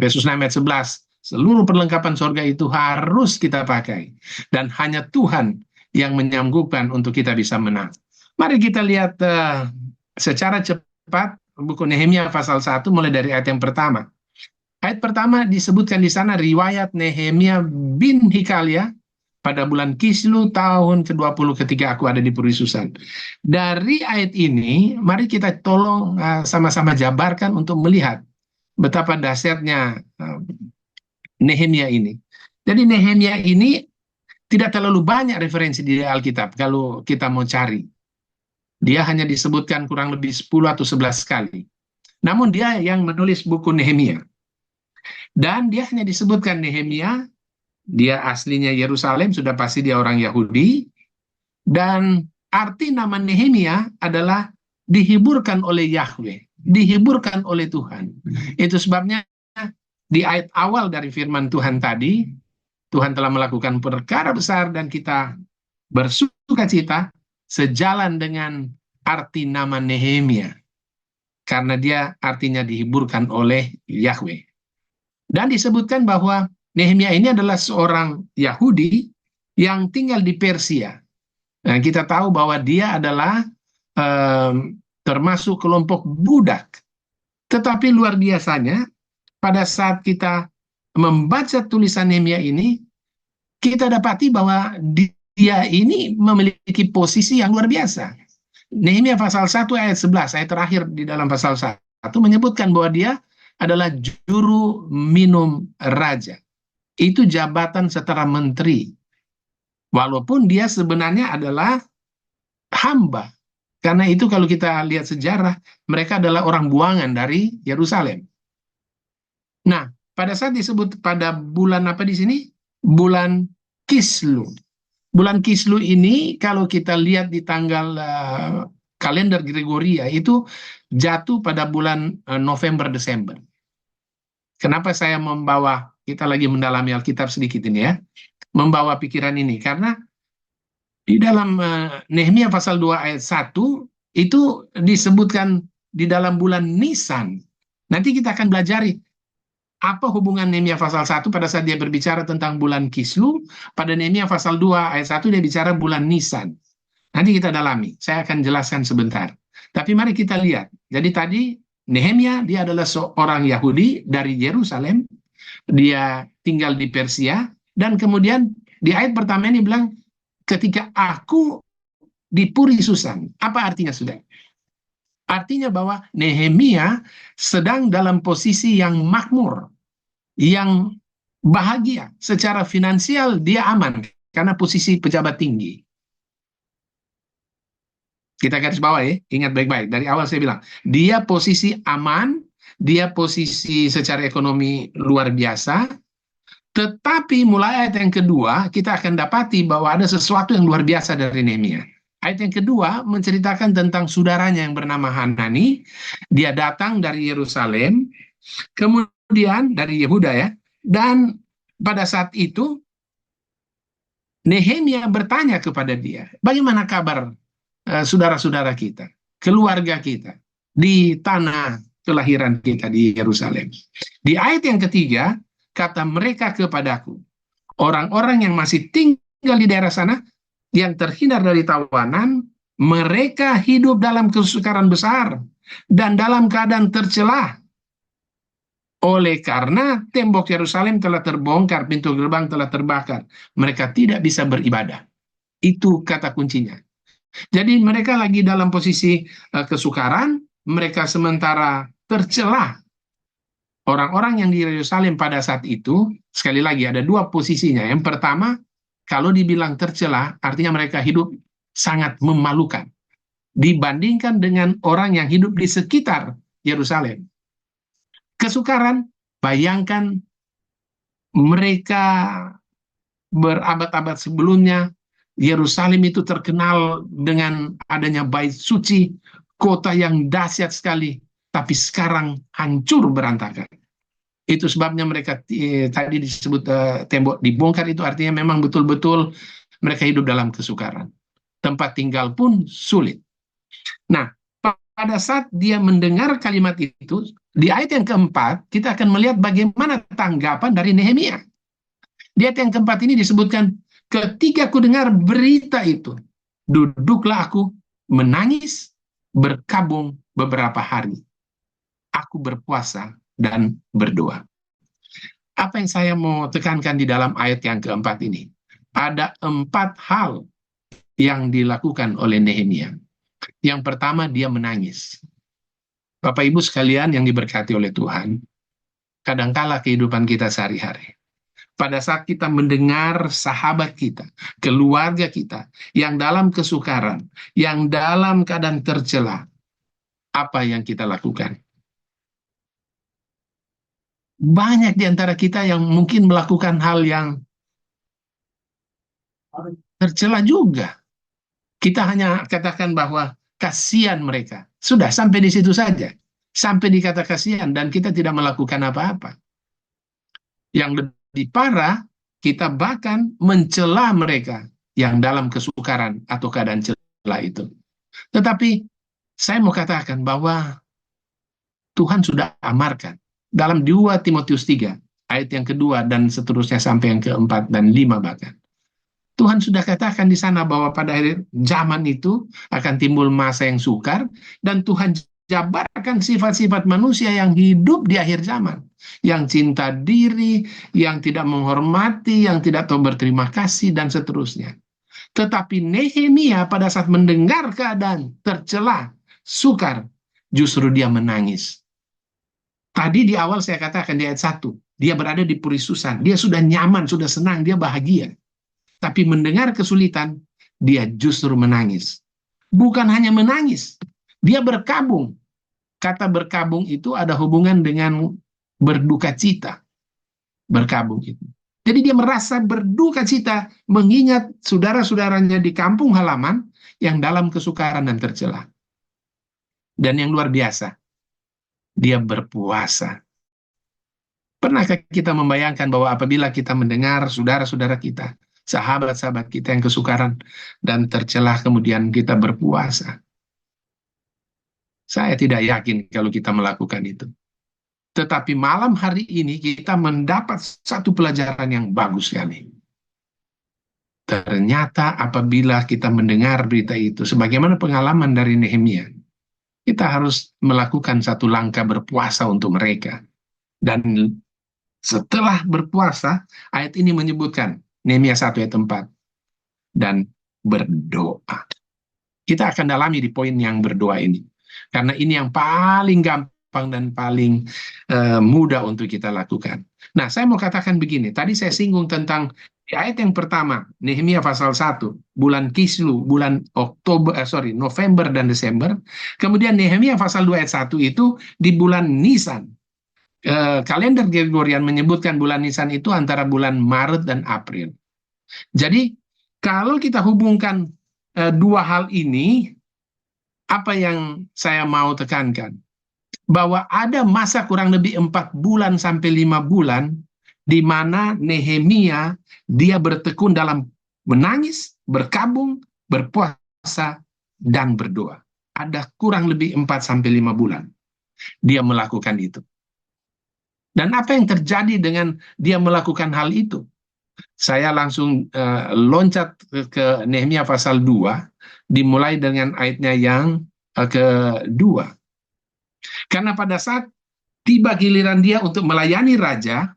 Efesus 6 ayat 11, seluruh perlengkapan sorga itu harus kita pakai. Dan hanya Tuhan yang menyanggupan untuk kita bisa menang. Mari kita lihat secara cepat buku Nehemia pasal 1 mulai dari ayat yang pertama. Ayat pertama disebutkan di sana riwayat Nehemia bin Hikalia pada bulan Kislu tahun ke-20 ketika aku ada di Puri Susan. Dari ayat ini, mari kita tolong sama-sama jabarkan untuk melihat betapa dahsyatnya Nehemia ini. Jadi Nehemia ini tidak terlalu banyak referensi di Alkitab kalau kita mau cari. Dia hanya disebutkan kurang lebih 10 atau 11 kali. Namun dia yang menulis buku Nehemia. Dan dia hanya disebutkan Nehemia, dia aslinya Yerusalem, sudah pasti dia orang Yahudi. Dan arti nama Nehemia adalah dihiburkan oleh Yahweh, dihiburkan oleh Tuhan. Itu sebabnya di ayat awal dari firman Tuhan tadi, Tuhan telah melakukan perkara besar dan kita bersukacita sejalan dengan arti nama Nehemia. Karena dia artinya dihiburkan oleh Yahweh. Dan disebutkan bahwa Nehemia ini adalah seorang Yahudi yang tinggal di Persia. Nah, kita tahu bahwa dia adalah termasuk kelompok budak. Tetapi luar biasanya, pada saat kita membaca tulisan Nehemia ini, kita dapati bahwa dia ini memiliki posisi yang luar biasa. Nehemia pasal 1 ayat 11, ayat terakhir di dalam pasal 1 menyebutkan bahwa dia adalah juru minum raja. Itu jabatan setara menteri. Walaupun dia sebenarnya adalah hamba. Karena itu kalau kita lihat sejarah, mereka adalah orang buangan dari Yerusalem. Nah, pada saat disebut pada bulan apa di sini? Bulan Kislu. Bulan Kislu ini kalau kita lihat di tanggal kalender Gregoria itu jatuh pada bulan November-Desember. Kenapa saya membawa, kita lagi mendalami Alkitab sedikit ini ya, membawa pikiran ini, karena di dalam Nehemia pasal 2 ayat 1 itu disebutkan di dalam bulan Nisan. Nanti kita akan belajari apa hubungan Nehemia pasal 1 pada saat dia berbicara tentang bulan Kislu, pada Nehemia pasal 2 ayat 1 dia bicara bulan Nisan. Nanti kita dalami, saya akan jelaskan sebentar. Tapi mari kita lihat. Jadi tadi Nehemia dia adalah seorang Yahudi dari Yerusalem, dia tinggal di Persia, dan kemudian di ayat pertama ini bilang, ketika aku di Puri Susan. Apa artinya, saudara? Artinya bahwa Nehemia sedang dalam posisi yang makmur, yang bahagia. Secara finansial dia aman, karena posisi pejabat tinggi. Kita garis bawah ya, ingat baik-baik. Dari awal saya bilang, dia posisi aman, dia posisi secara ekonomi luar biasa, tetapi mulai ayat yang kedua, kita akan dapati bahwa ada sesuatu yang luar biasa dari Nehemia. Ayat yang kedua menceritakan tentang saudaranya yang bernama Hanani. Dia datang dari Yerusalem, kemudian dari Yehuda ya, dan pada saat itu Nehemia bertanya kepada dia, bagaimana kabar saudara-saudara kita, keluarga kita, di tanah kelahiran kita di Yerusalem. Di ayat yang ketiga, kata mereka kepadaku, orang-orang yang masih tinggal di daerah sana, yang terhindar dari tawanan, mereka hidup dalam kesukaran besar, dan dalam keadaan tercelah. Oleh karena tembok Yerusalem telah terbongkar, pintu gerbang telah terbakar, mereka tidak bisa beribadah. Itu kata kuncinya. Jadi mereka lagi dalam posisi kesukaran, mereka sementara tercelah. Orang-orang yang di Yerusalem pada saat itu, sekali lagi ada dua posisinya. Yang pertama, kalau dibilang tercelah, artinya mereka hidup sangat memalukan dibandingkan dengan orang yang hidup di sekitar Yerusalem. Kesukaran, bayangkan mereka berabad-abad sebelumnya, Yerusalem itu terkenal dengan adanya bait suci, kota yang dahsyat sekali, tapi sekarang hancur berantakan. Itu sebabnya mereka tadi disebut tembok dibongkar, itu artinya memang betul-betul mereka hidup dalam kesukaran. Tempat tinggal pun sulit. Nah, pada saat dia mendengar kalimat itu, di ayat yang keempat, kita akan melihat bagaimana tanggapan dari Nehemia. Di ayat yang keempat ini disebutkan, ketika aku dengar berita itu, duduklah aku menangis, berkabung beberapa hari. Aku berpuasa dan berdoa. Apa yang saya mau tekankan di dalam ayat yang keempat ini? Ada 4 hal yang dilakukan oleh Nehemia. Yang pertama, dia menangis. Bapak Ibu sekalian yang diberkati oleh Tuhan, kadangkala kehidupan kita sehari-hari, pada saat kita mendengar sahabat kita, keluarga kita, yang dalam kesukaran, yang dalam keadaan tercela, apa yang kita lakukan? Banyak di antara kita yang mungkin melakukan hal yang tercela juga. Kita hanya katakan bahwa kasihan mereka. Sudah, sampai di situ saja. Sampai dikata kasihan, dan kita tidak melakukan apa-apa. Yang lebih parah, kita bahkan mencela mereka yang dalam kesukaran atau keadaan cela itu. Tetapi, saya mau katakan bahwa Tuhan sudah amarkan. Dalam 2 Timotius 3, ayat yang kedua dan seterusnya sampai yang keempat dan 5 bahkan. Tuhan sudah katakan di sana bahwa pada akhir zaman itu akan timbul masa yang sukar, dan Tuhan jabarkan sifat-sifat manusia yang hidup di akhir zaman. Yang cinta diri, yang tidak menghormati, yang tidak tahu berterima kasih, dan seterusnya. Tetapi Nehemia pada saat mendengar keadaan tercela, sukar, justru dia menangis. Tadi di awal saya katakan di ayat 1, dia berada di perisusan, dia sudah nyaman, sudah senang, dia bahagia. Tapi mendengar kesulitan, dia justru menangis. Bukan hanya menangis, dia berkabung. Kata berkabung itu ada hubungan dengan berduka cita. Berkabung itu. Jadi dia merasa berduka cita mengingat saudara-saudaranya di kampung halaman yang dalam kesukaran dan tercela. Dan yang luar biasa, dia berpuasa. Pernahkah kita membayangkan bahwa apabila kita mendengar saudara-saudara kita, sahabat-sahabat kita yang kesukaran dan tercela, kemudian kita berpuasa? Saya tidak yakin kalau kita melakukan itu. Tetapi malam hari ini kita mendapat satu pelajaran yang bagus sekali. Ternyata apabila kita mendengar berita itu, sebagaimana pengalaman dari Nehemia, kita harus melakukan satu langkah berpuasa untuk mereka. Dan setelah berpuasa, ayat ini menyebutkan, Nehemia 1 ayat 4, dan berdoa. Kita akan dalami di poin yang berdoa ini. Karena ini yang paling gampang dan paling mudah untuk kita lakukan. Nah, saya mau katakan begini. Tadi saya singgung tentang di ayat yang pertama, Nehemia pasal 1, bulan Kislu, bulan November dan Desember. Kemudian Nehemia pasal 2 ayat 1 itu di bulan Nisan. Kalender Gregorian menyebutkan bulan Nisan itu antara bulan Maret dan April. Jadi, kalau kita hubungkan dua hal ini, apa yang saya mau tekankan? Bahwa ada masa kurang lebih 4 bulan sampai 5 bulan di mana Nehemia dia bertekun dalam menangis, berkabung, berpuasa, dan berdoa. Ada kurang lebih 4 sampai 5 bulan dia melakukan itu. Dan apa yang terjadi dengan dia melakukan hal itu? Saya langsung loncat ke Nehemia pasal 2, dimulai dengan ayatnya yang kedua. Karena pada saat tiba giliran dia untuk melayani raja,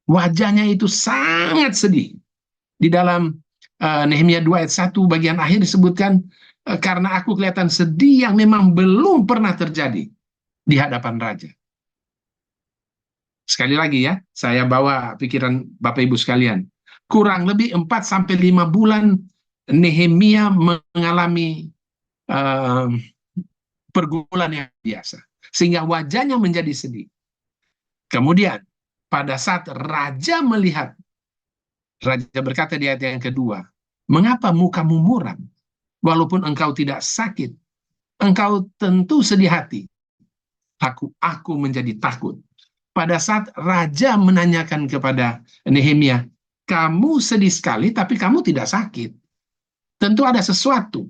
wajahnya itu sangat sedih. Di dalam Nehemia 2 ayat 1 bagian akhir disebutkan, karena aku kelihatan sedih yang memang belum pernah terjadi di hadapan raja. Sekali lagi ya, saya bawa pikiran Bapak Ibu sekalian. Kurang lebih 4-5 bulan Nehemia mengalami pergumulan yang biasa. Sehingga wajahnya menjadi sedih. Kemudian, pada saat raja melihat, raja berkata di ayat yang kedua, mengapa mukamu muram? Walaupun engkau tidak sakit, engkau tentu sedih hati. Aku menjadi takut. Pada saat raja menanyakan kepada Nehemia, kamu sedih sekali tapi kamu tidak sakit. Tentu ada sesuatu.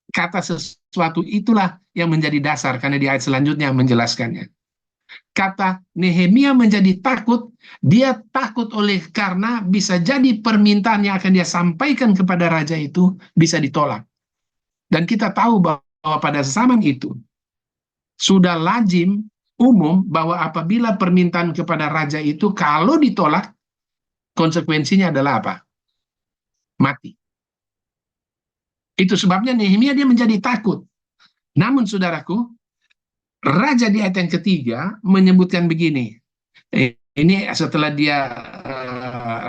Kata sesuatu itulah yang menjadi dasar, karena di ayat selanjutnya menjelaskannya. Kata Nehemia menjadi takut, dia takut karena bisa jadi permintaan yang akan dia sampaikan kepada raja itu bisa ditolak. Dan kita tahu bahwa pada zaman itu sudah lazim umum bahwa apabila permintaan kepada raja itu kalau ditolak, konsekuensinya adalah apa? Mati. Itu sebabnya Nehemia dia menjadi takut. Namun saudaraku, raja di ayat yang ketiga menyebutkan begini. Ini setelah dia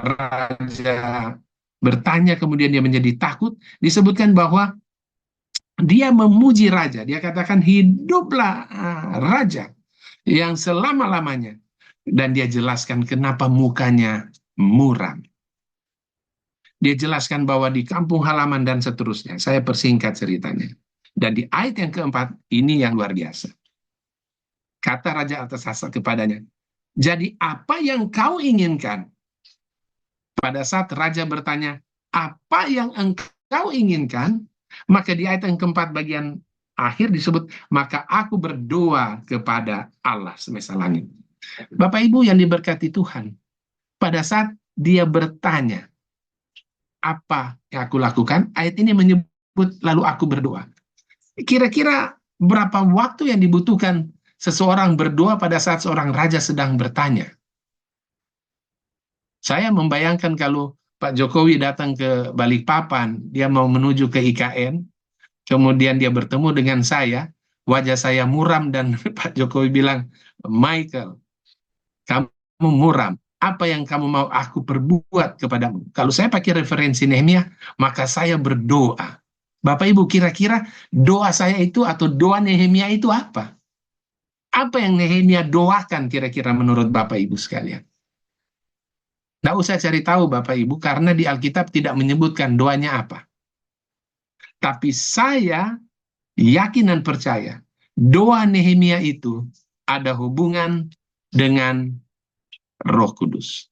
raja bertanya kemudian dia menjadi takut, disebutkan bahwa dia memuji raja. Dia katakan hiduplah raja yang selama-lamanya. Dan dia jelaskan kenapa mukanya muram. Dia jelaskan bahwa di kampung halaman dan seterusnya. Saya persingkat ceritanya. Dan di ayat yang keempat, ini yang luar biasa. Kata Raja Artasasta kepadanya, jadi apa yang kau inginkan? Pada saat Raja bertanya, apa yang engkau inginkan? Maka di ayat yang keempat bagian akhir disebut, maka aku berdoa kepada Allah semesta langit. Bapak Ibu yang diberkati Tuhan, pada saat dia bertanya, apa yang aku lakukan? Ayat ini menyebut lalu aku berdoa. Kira-kira berapa waktu yang dibutuhkan seseorang berdoa pada saat seorang raja sedang bertanya? Saya membayangkan kalau Pak Jokowi datang ke Balikpapan, dia mau menuju ke IKN, kemudian dia bertemu dengan saya, wajah saya muram dan Pak Jokowi bilang, Michael, kamu muram, apa yang kamu mau aku perbuat kepadamu? Kalau saya pakai referensi Nehemia, maka saya berdoa. Bapak Ibu, kira-kira doa saya itu atau doa Nehemia itu apa? Apa yang Nehemia doakan kira-kira menurut Bapak Ibu sekalian? Nggak usah cari tahu Bapak Ibu, karena di Alkitab tidak menyebutkan doanya apa. Tapi saya yakin dan percaya, doa Nehemia itu ada hubungan dengan Roh Kudus.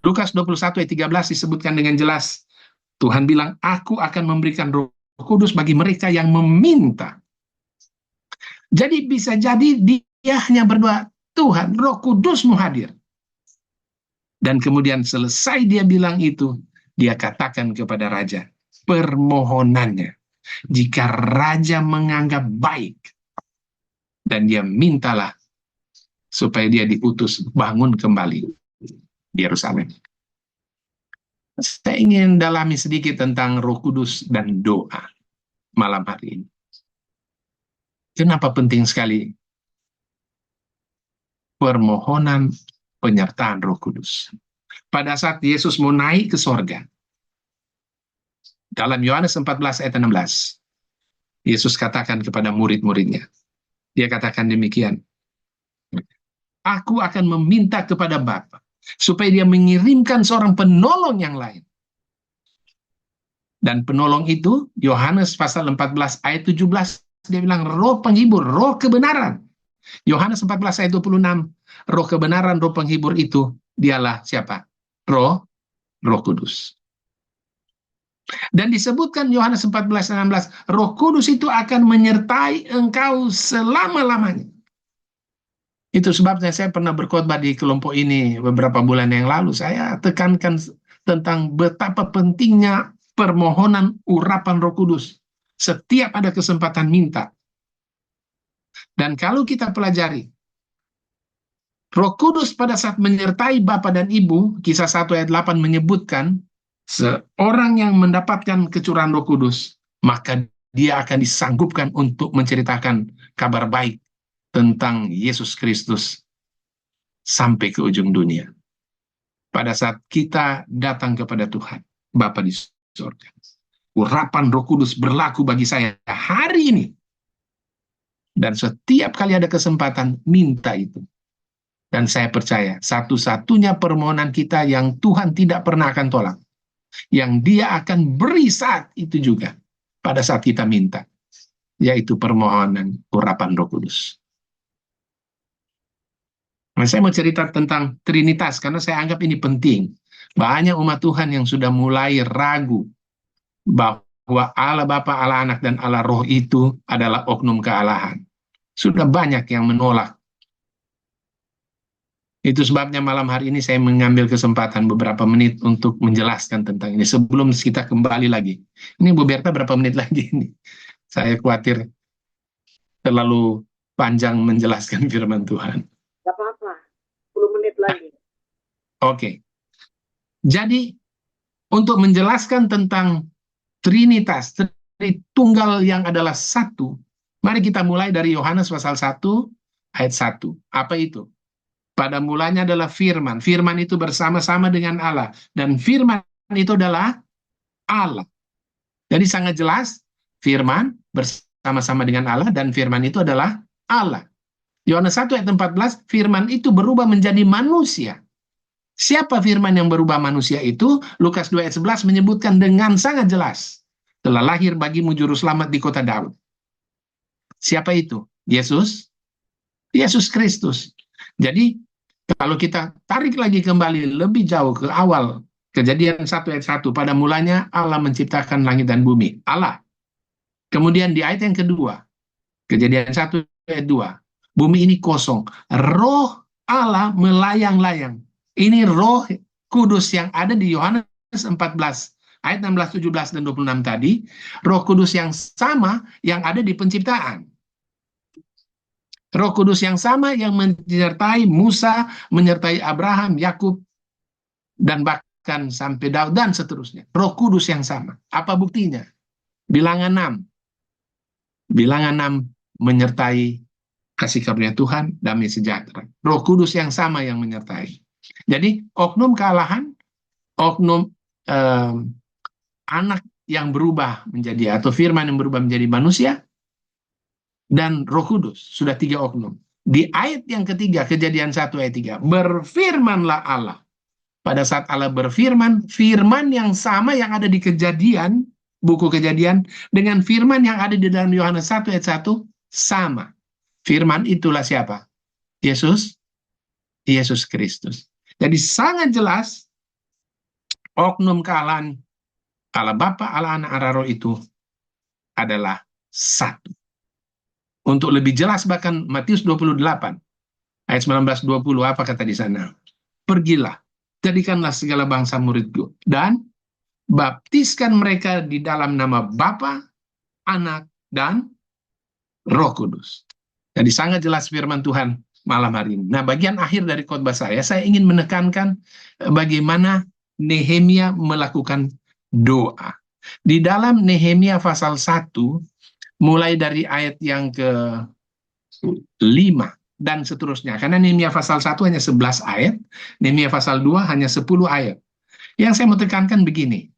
Lukas 21 ayat 13 disebutkan dengan jelas, Tuhan bilang, aku akan memberikan Roh Kudus bagi mereka yang meminta. Jadi bisa jadi dia hanya berdoa, Tuhan, Roh Kudusmu hadir. Dan kemudian selesai dia bilang itu, dia katakan kepada raja, permohonannya, jika raja menganggap baik, dan dia mintalah supaya dia diutus bangun kembali di Yerusalem. Saya ingin dalami sedikit tentang Roh Kudus dan doa malam hari ini. Kenapa penting sekali permohonan penyertaan Roh Kudus? Pada saat Yesus mau naik ke sorga, dalam Yohanes 14 ayat 16, Yesus katakan kepada murid-muridnya, dia katakan demikian, aku akan meminta kepada Bapa supaya dia mengirimkan seorang penolong yang lain. Dan penolong itu, Yohanes pasal 14 ayat 17, dia bilang roh penghibur, roh kebenaran. Yohanes 14 ayat 26, roh kebenaran, roh penghibur itu, dialah siapa? Roh Kudus. Dan disebutkan Yohanes 14 ayat 16, Roh Kudus itu akan menyertai engkau selama-lamanya. Itu sebabnya saya pernah berkhotbah di kelompok ini beberapa bulan yang lalu. Saya tekankan tentang betapa pentingnya permohonan urapan Roh Kudus. Setiap ada kesempatan minta. Dan kalau kita pelajari, Roh Kudus pada saat menyertai Bapa dan Ibu, Kisah 1 ayat 8 menyebutkan, seorang yang mendapatkan kecurahan Roh Kudus, maka dia akan disanggupkan untuk menceritakan kabar baik tentang Yesus Kristus sampai ke ujung dunia. Pada saat kita datang kepada Tuhan, Bapa di surga, urapan Roh Kudus berlaku bagi saya hari ini. Dan setiap kali ada kesempatan, minta itu. Dan saya percaya, satu-satunya permohonan kita yang Tuhan tidak pernah akan tolak, yang Dia akan beri saat itu juga, pada saat kita minta, yaitu permohonan urapan Roh Kudus. Nah, saya mau cerita tentang Trinitas, karena saya anggap ini penting. Banyak umat Tuhan yang sudah mulai ragu bahwa Allah Bapa, Allah Anak, dan Allah Roh itu adalah oknum kealahan. Sudah banyak yang menolak. Itu sebabnya malam hari ini saya mengambil kesempatan beberapa menit untuk menjelaskan tentang ini. Sebelum kita kembali lagi. Ini Bu Berta berapa menit lagi ini? Saya khawatir terlalu panjang menjelaskan firman Tuhan. Gak apa-apa, 10 menit lagi. Oke. Jadi, untuk menjelaskan tentang Trinitas, Tritunggal yang adalah satu, mari kita mulai dari Yohanes pasal 1 ayat 1. Apa itu? Pada mulanya adalah firman. Firman itu bersama-sama dengan Allah. Dan firman itu adalah Allah. Jadi sangat jelas, firman bersama-sama dengan Allah, dan firman itu adalah Allah. Yohanes 1 ayat 14, firman itu berubah menjadi manusia. Siapa firman yang berubah manusia itu? Lukas 2 ayat 11 menyebutkan dengan sangat jelas. Telah lahir bagimu juru selamat di kota Daud. Siapa itu? Yesus Kristus. Jadi, kalau kita tarik lagi kembali lebih jauh ke awal, Kejadian 1 ayat 1, pada mulanya Allah menciptakan langit dan bumi. Allah. Kemudian di ayat yang kedua, Kejadian 1 ayat 2, bumi ini kosong. Roh Allah melayang-layang. Ini Roh Kudus yang ada di Yohanes 14, ayat 16, 17, dan 26 tadi. Roh Kudus yang sama yang ada di penciptaan. Roh Kudus yang sama yang menyertai Musa, menyertai Abraham, Yakub, dan bahkan sampai Daud dan seterusnya. Roh Kudus yang sama. Apa buktinya? Bilangan 6. Bilangan 6 menyertai kasih karunia Tuhan, damai sejahtera. Roh Kudus yang sama yang menyertai. Jadi oknum kealahan, oknum anak yang berubah menjadi, atau firman yang berubah menjadi manusia, dan Roh Kudus. Sudah 3 oknum. Di ayat yang ketiga, Kejadian 1 ayat 3, berfirmanlah Allah. Pada saat Allah berfirman, firman yang sama yang ada di Kejadian, buku Kejadian, dengan firman yang ada di dalam Yohanes 1 ayat 1, sama. Firman itulah siapa? Yesus Kristus. Jadi sangat jelas, oknum kealahan Allah Bapa, Allah Anak, Allah Roh itu adalah satu. Untuk lebih jelas bahkan Matius 28 ayat 19-20, apa kata di sana? Pergilah, jadikanlah segala bangsa muridku dan baptiskan mereka di dalam nama Bapa, Anak, dan Roh Kudus. Jadi sangat jelas firman Tuhan malam hari ini. Nah, bagian akhir dari khotbah saya ingin menekankan bagaimana Nehemia melakukan doa. Di dalam Nehemia pasal 1, mulai dari ayat yang ke-5 dan seterusnya. Karena Nehemia pasal 1 hanya 11 ayat, Nehemia pasal 2 hanya 10 ayat. Yang saya mau tekankan begini,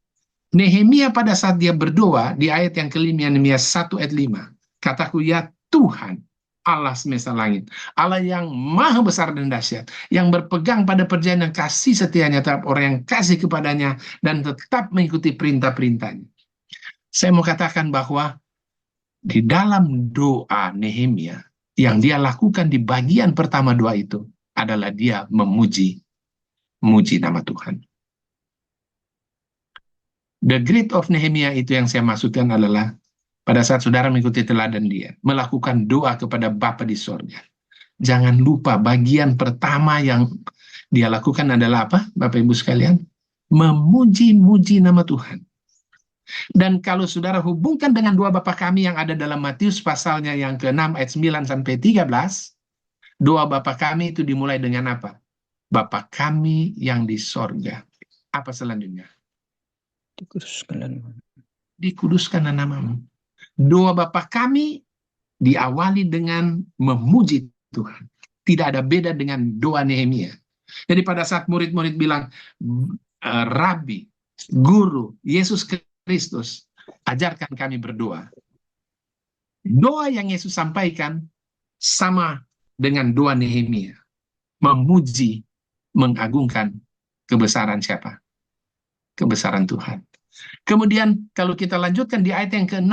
Nehemia pada saat dia berdoa, di ayat yang ke-5, Nehemia 1 ayat 5, kataku, ya Tuhan, Allah semesta langit, Allah yang maha besar dan dahsyat, yang berpegang pada perjanjian dan kasih setianya terhadap orang yang kasih kepadanya, dan tetap mengikuti perintah-perintahnya. Saya mau katakan bahwa di dalam doa Nehemia, yang dia lakukan di bagian pertama doa itu, adalah dia memuji nama Tuhan. The great of Nehemia itu yang saya maksudkan adalah pada saat saudara mengikuti teladan dia, melakukan doa kepada Bapa di sorga. Jangan lupa bagian pertama yang dia lakukan adalah apa, Bapak Ibu sekalian? Memuji-muji nama Tuhan. Dan kalau saudara hubungkan dengan doa Bapa kami yang ada dalam Matius pasalnya yang ke-6 ayat 9-13, doa Bapa kami itu dimulai dengan apa? Bapa kami yang di sorga. Apa selanjutnya? Dikuduskanlah namamu. Doa Bapa kami diawali dengan memuji Tuhan. Tidak ada beda dengan doa Nehemia. Jadi pada saat murid-murid bilang, Rabi, Guru, Yesus Kristus, ajarkan kami berdoa. Doa yang Yesus sampaikan sama dengan doa Nehemia. Memuji, mengagungkan kebesaran siapa? Kebesaran Tuhan. Kemudian kalau kita lanjutkan di ayat yang ke-6,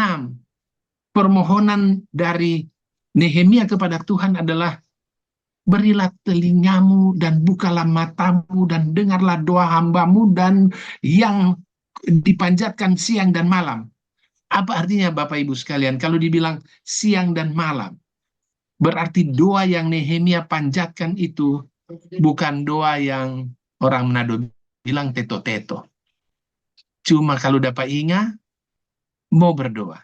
permohonan dari Nehemia kepada Tuhan adalah, berilah telingamu dan bukalah matamu dan dengarlah doa hambamu dan yang dipanjatkan siang dan malam. Apa artinya Bapak Ibu sekalian? Kalau dibilang siang dan malam, berarti doa yang Nehemia panjatkan itu bukan doa yang orang Manado bilang teto-teto. Cuma kalau dapat ingat, mau berdoa.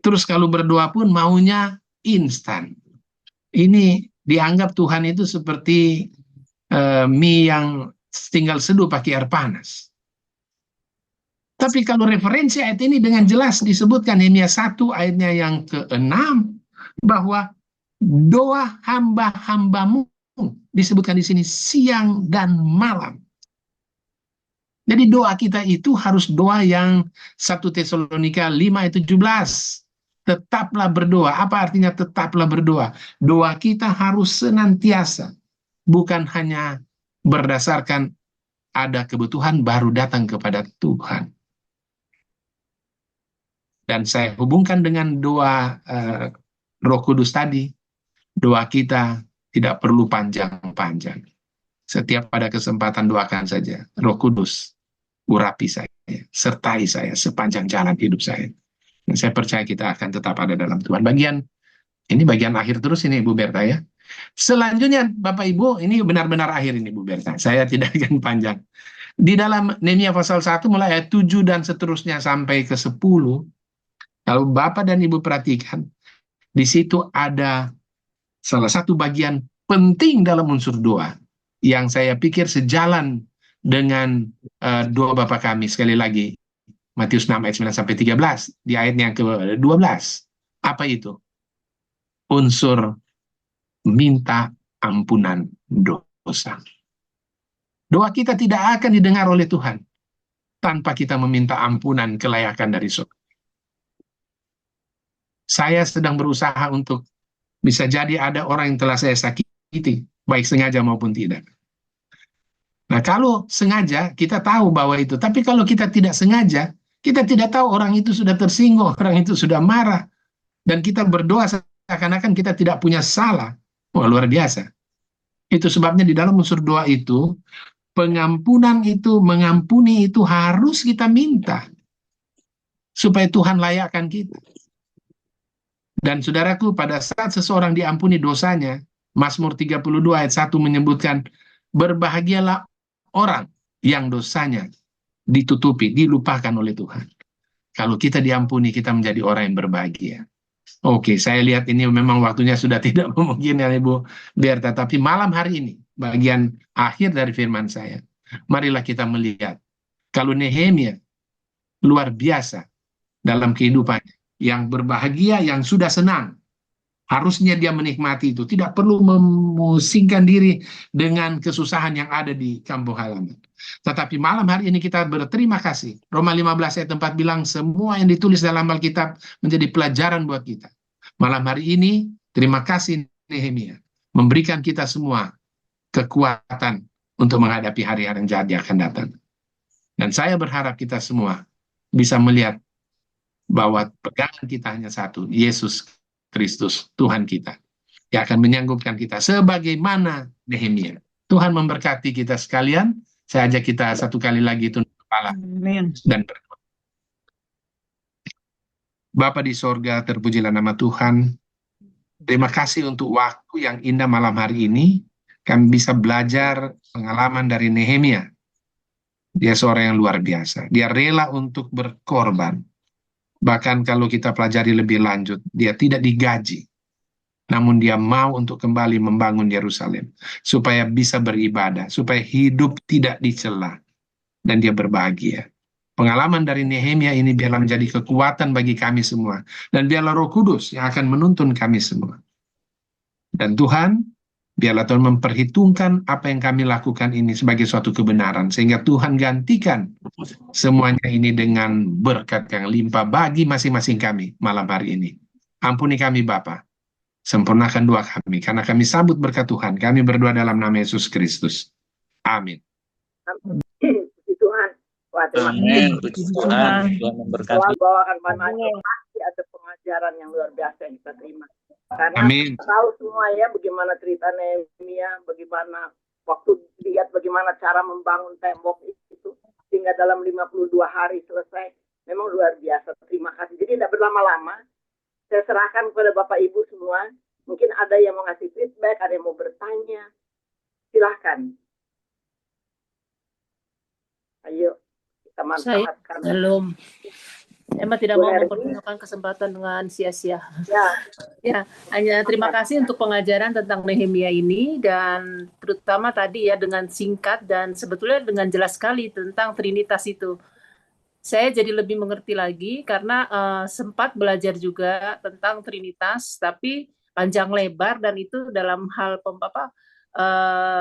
Terus kalau berdoa pun maunya instan. Ini dianggap Tuhan itu seperti mie yang tinggal seduh pakai air panas. Tapi kalau referensi ayat ini dengan jelas disebutkan Nehemia 1 ayatnya yang ke-6, bahwa doa hamba-hambamu disebutkan di sini siang dan malam. Jadi doa kita itu harus doa yang 1 Tesalonika 5 ayat 17. Tetaplah berdoa. Apa artinya tetaplah berdoa? Doa kita harus senantiasa. Bukan hanya berdasarkan ada kebutuhan baru datang kepada Tuhan. Dan saya hubungkan dengan doa Roh Kudus tadi. Doa kita tidak perlu panjang-panjang. Setiap pada kesempatan doakan saja. Roh Kudus, urapi saya, sertai saya sepanjang jalan hidup saya. Dan saya percaya kita akan tetap ada dalam Tuhan. Ini bagian akhir terus ini Bu Berta ya. Selanjutnya Bapak Ibu, ini benar-benar akhir ini Bu Berta. Saya tidak akan panjang. Di dalam Nehemia pasal 1 mulai ayat 7 dan seterusnya sampai ke 10. Kalau Bapak dan Ibu perhatikan, di situ ada salah satu bagian penting dalam unsur doa yang saya pikir sejalan dengan doa Bapa kami. Sekali lagi, Matius 6 ayat 9 sampai 13, di ayat yang ke-12. Apa itu? Unsur minta ampunan dosa. Doa kita tidak akan didengar oleh Tuhan tanpa kita meminta ampunan kelayakan dari surga. Saya sedang berusaha untuk bisa jadi ada orang yang telah saya sakiti, baik sengaja maupun tidak. Nah, kalau sengaja, kita tahu bahwa itu. Tapi kalau kita tidak sengaja, kita tidak tahu orang itu sudah tersinggung, orang itu sudah marah. Dan kita berdoa seakan-akan kita tidak punya salah. Wah, luar biasa. Itu sebabnya di dalam unsur doa itu, pengampunan itu, mengampuni itu harus kita minta. Supaya Tuhan layakkan kita. Dan saudaraku, pada saat seseorang diampuni dosanya, Mazmur 32 ayat 1 menyebutkan, berbahagialah orang yang dosanya ditutupi, dilupakan oleh Tuhan. Kalau kita diampuni, kita menjadi orang yang berbahagia. Oke, saya lihat ini memang waktunya sudah tidak memungkinkan Ibu Berta, tapi malam hari ini, bagian akhir dari firman saya, marilah kita melihat, kalau Nehemia luar biasa dalam kehidupannya, yang berbahagia, yang sudah senang, harusnya dia menikmati itu, tidak perlu memusingkan diri dengan kesusahan yang ada di kampung halaman. Tetapi malam hari ini kita berterima kasih. Roma 15 ayat 4 bilang, semua yang ditulis dalam Alkitab menjadi pelajaran buat kita. Malam hari ini, terima kasih Nehemia, memberikan kita semua kekuatan untuk menghadapi hari-hari yang jahat yang akan datang. Dan saya berharap kita semua bisa melihat bahwa pegangan kita hanya satu, Yesus Kristus, Tuhan kita, yang akan menyanggupkan kita sebagaimana Nehemia. Tuhan memberkati kita sekalian. Saya ajak kita satu kali lagi tunduk kepala Amin. dan berdoa. Bapa di sorga, terpujilah nama Tuhan. Terima kasih untuk waktu yang indah malam hari ini. Kami bisa belajar pengalaman dari Nehemia. Dia seorang yang luar biasa. Dia rela untuk berkorban. Bahkan kalau kita pelajari lebih lanjut, dia tidak digaji. Namun dia mau untuk kembali membangun Yerusalem. Supaya bisa beribadah. Supaya hidup tidak dicela. Dan dia berbahagia. Pengalaman dari Nehemia ini biarlah menjadi kekuatan bagi kami semua. Dan biarlah Roh Kudus yang akan menuntun kami semua. Dan Tuhan, biarlah Tuhan memperhitungkan apa yang kami lakukan ini sebagai suatu kebenaran. Sehingga Tuhan gantikan semuanya ini dengan berkat yang limpah bagi masing-masing kami malam hari ini. Ampuni kami Bapa. Sempurnakan doa kami. Karena kami sambut berkat Tuhan. Kami berdoa dalam nama Yesus Kristus. Amin. Puji Tuhan. Wah, terima kasih. Amin. Puji Tuhan. Tuhan memberkati. Telah bawakan Michael, pasti ada pengajaran yang luar biasa yang kita terima. Karena Amin. kita tahu semua ya bagaimana cerita Nehemia, bagaimana waktu lihat bagaimana cara membangun tembok itu sehingga dalam 52 hari selesai. Memang luar biasa. Terima kasih. Jadi tidak berlama-lama. Saya serahkan kepada Bapak Ibu semua. Mungkin ada yang mau ngasih feedback, ada yang mau bertanya. Silahkan. Ayo, kita manfaatkan. Belum. Emma tidak mau Boleh, mempergunakan kesempatan dengan sia-sia. Ya, Ya, hanya terima kasih untuk pengajaran tentang Nehemia ini dan terutama tadi ya dengan singkat dan sebetulnya dengan jelas sekali tentang Trinitas itu. Saya jadi lebih mengerti lagi karena sempat belajar juga tentang Trinitas, tapi panjang lebar dan itu dalam hal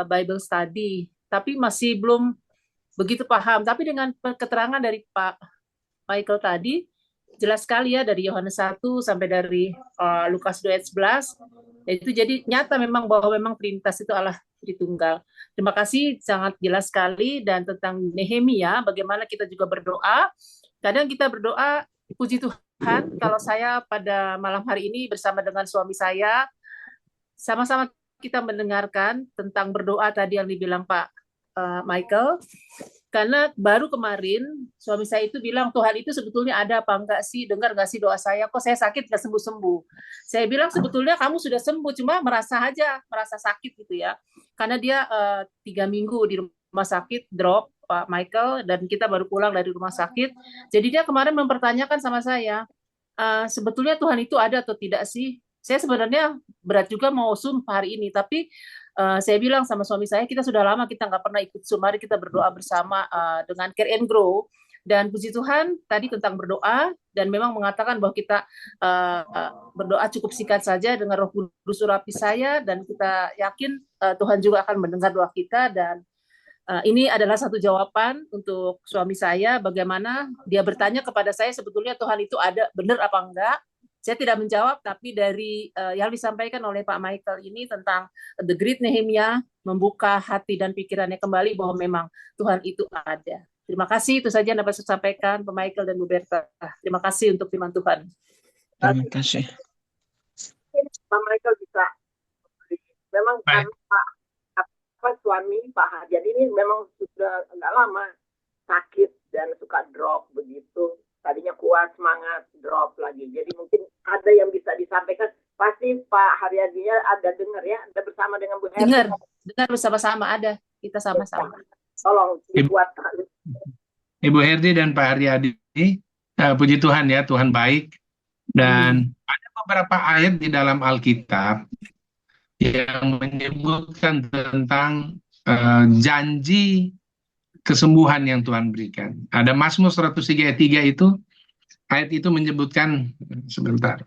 Bible study, tapi masih belum begitu paham. Tapi dengan keterangan dari Pak Michael tadi, jelas sekali ya dari Yohanes 1 sampai dari Lukas 2 ayat 11, itu jadi nyata memang bahwa memang Trinitas itu Allah Tritunggal. Terima kasih, sangat jelas sekali. Dan tentang Nehemia, bagaimana kita juga berdoa. Kadang kita berdoa, puji Tuhan, kalau saya pada malam hari ini bersama dengan suami saya, sama-sama kita mendengarkan tentang berdoa tadi yang dibilang Pak Michael. Karena baru kemarin suami saya itu bilang, Tuhan itu sebetulnya ada apa enggak sih, dengar enggak sih doa saya, kok saya sakit enggak sembuh-sembuh. Saya bilang sebetulnya kamu sudah sembuh, cuma merasa sakit gitu ya. Karena dia 3 minggu di rumah sakit, drop Pak Michael, dan kita baru pulang dari rumah sakit. Jadi dia kemarin mempertanyakan sama saya, sebetulnya Tuhan itu ada atau tidak sih? saya sebenarnya berat juga mau Zoom hari ini, tapi saya bilang sama suami saya, kita sudah lama kita nggak pernah ikut Zoom, mari kita berdoa bersama dengan Care and Grow. Dan puji Tuhan tadi tentang berdoa, dan memang mengatakan bahwa kita berdoa cukup singkat saja dengan Roh Kudus urapi saya, dan kita yakin Tuhan juga akan mendengar doa kita. Dan ini adalah satu jawaban untuk suami saya, bagaimana dia bertanya kepada saya, sebetulnya Tuhan itu ada, benar apa enggak? Saya tidak menjawab, tapi dari yang disampaikan oleh Pak Michael ini tentang The Great Nehemia, membuka hati dan pikirannya kembali bahwa memang Tuhan itu ada. Terima kasih, itu saja yang dapat saya sampaikan, Pak Michael dan Bu Berta. Terima kasih untuk firman Tuhan. Terima kasih. Pak Michael bisa. Memang Baik. karena suami Pak Hadian ini memang sudah agak lama sakit dan suka drop begitu. Tadinya kuat, semangat, drop lagi. Jadi mungkin ada yang bisa disampaikan. Pasti Pak Haryadinya ada dengar ya, ada bersama dengan Bu Herdi. Dengar bersama-sama, ada. Kita sama-sama. Tolong dikuatkan. Ibu Herdi dan Pak Haryadi, puji Tuhan ya, Tuhan baik. Dan ada beberapa ayat di dalam Alkitab yang menyebutkan tentang janji kesembuhan yang Tuhan berikan. Ada Mazmur 103 ayat 3 itu, ayat itu menyebutkan, sebentar.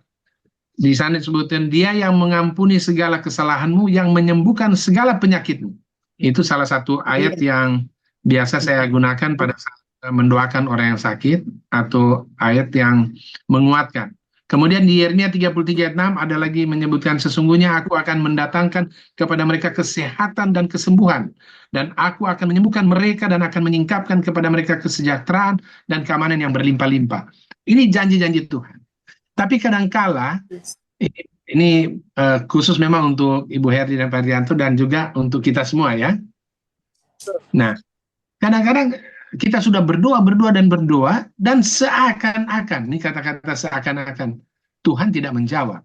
Di sana disebutkan, dia yang mengampuni segala kesalahanmu, yang menyembuhkan segala penyakitmu. Itu salah satu ayat yang biasa saya gunakan pada saat mendoakan orang yang sakit, atau ayat yang menguatkan. Kemudian di Yeremia 33 ayat 6 ada lagi menyebutkan, sesungguhnya aku akan mendatangkan kepada mereka kesehatan dan kesembuhan, dan aku akan menyembuhkan mereka dan akan menyingkapkan kepada mereka kesejahteraan dan keamanan yang berlimpah-limpah. Ini janji-janji Tuhan. Tapi kadangkala ini khusus memang untuk Ibu Herdi dan Pak Rianto dan juga untuk kita semua ya. Nah, kadang-kadang kita sudah berdoa dan seakan-akan, ini kata-kata seakan-akan, Tuhan tidak menjawab.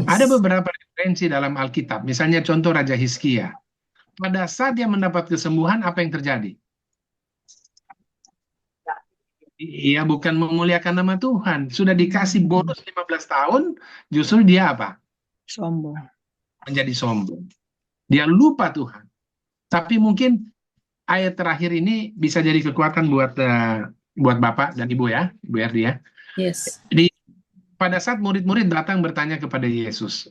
Ada beberapa referensi dalam Alkitab, misalnya contoh Raja Hizkia. Pada saat dia mendapat kesembuhan, apa yang terjadi? Ia bukan memuliakan nama Tuhan. Sudah dikasih bonus 15 tahun, justru dia apa? Sombong. Menjadi sombong. Dia lupa Tuhan. Tapi mungkin ayat terakhir ini bisa jadi kekuatan buat Bapak dan Ibu ya, Ibu Herdi ya. Yes. Pada saat murid-murid datang bertanya kepada Yesus,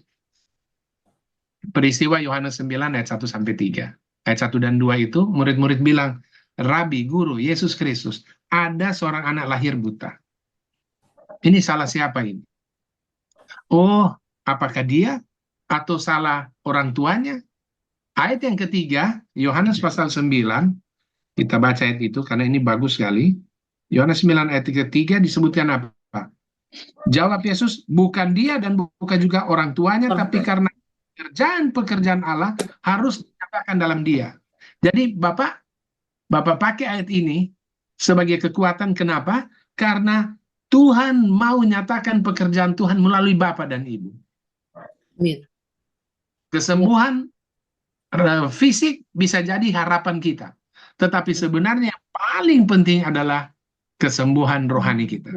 peristiwa Yohanes 9 ayat 1 sampai 3. Ayat 1 dan 2 itu murid-murid bilang, Rabi, Guru, Yesus Kristus, ada seorang anak lahir buta. Ini salah siapa ini? Oh, apakah dia atau salah orang tuanya? Ayat yang ketiga, Yohanes pasal 9, kita baca ayat itu karena ini bagus sekali. Yohanes 9 ayat ketiga disebutkan apa? Jawab Yesus, bukan dia dan bukan juga orang tuanya, tapi karena pekerjaan Allah harus dinyatakan dalam dia. Jadi Bapak pakai ayat ini sebagai kekuatan, kenapa? Karena Tuhan mau nyatakan pekerjaan Tuhan melalui Bapak dan Ibu. Amin. Kesembuhan fisik bisa jadi harapan kita. Tetapi sebenarnya yang paling penting adalah kesembuhan rohani kita.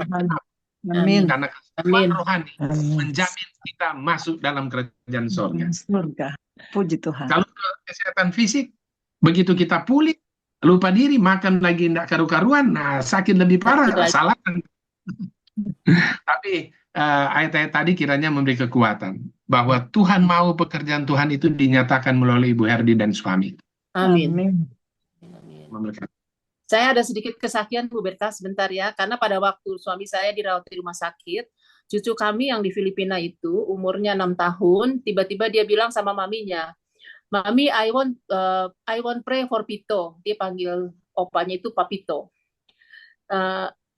Amin. Karena kesembuhan rohani menjamin kita masuk dalam kerajaan surga. Surga. Puji Tuhan. Kalau kesehatan fisik, begitu kita pulih, lupa diri, makan lagi tidak karu-karuan, nah sakit lebih parah, salah. Tapi ayat-ayat tadi kiranya memberi kekuatan bahwa Tuhan mau pekerjaan Tuhan itu dinyatakan melalui Ibu Herdi dan suami. Amin. Amin. Saya ada sedikit kesaksian Bu Berta sebentar ya, karena pada waktu suami saya dirawat di rumah sakit, cucu kami yang di Filipina itu umurnya 6 tahun, tiba-tiba dia bilang sama maminya, Mami, I want pray for Pito. Dia panggil opanya itu Papito.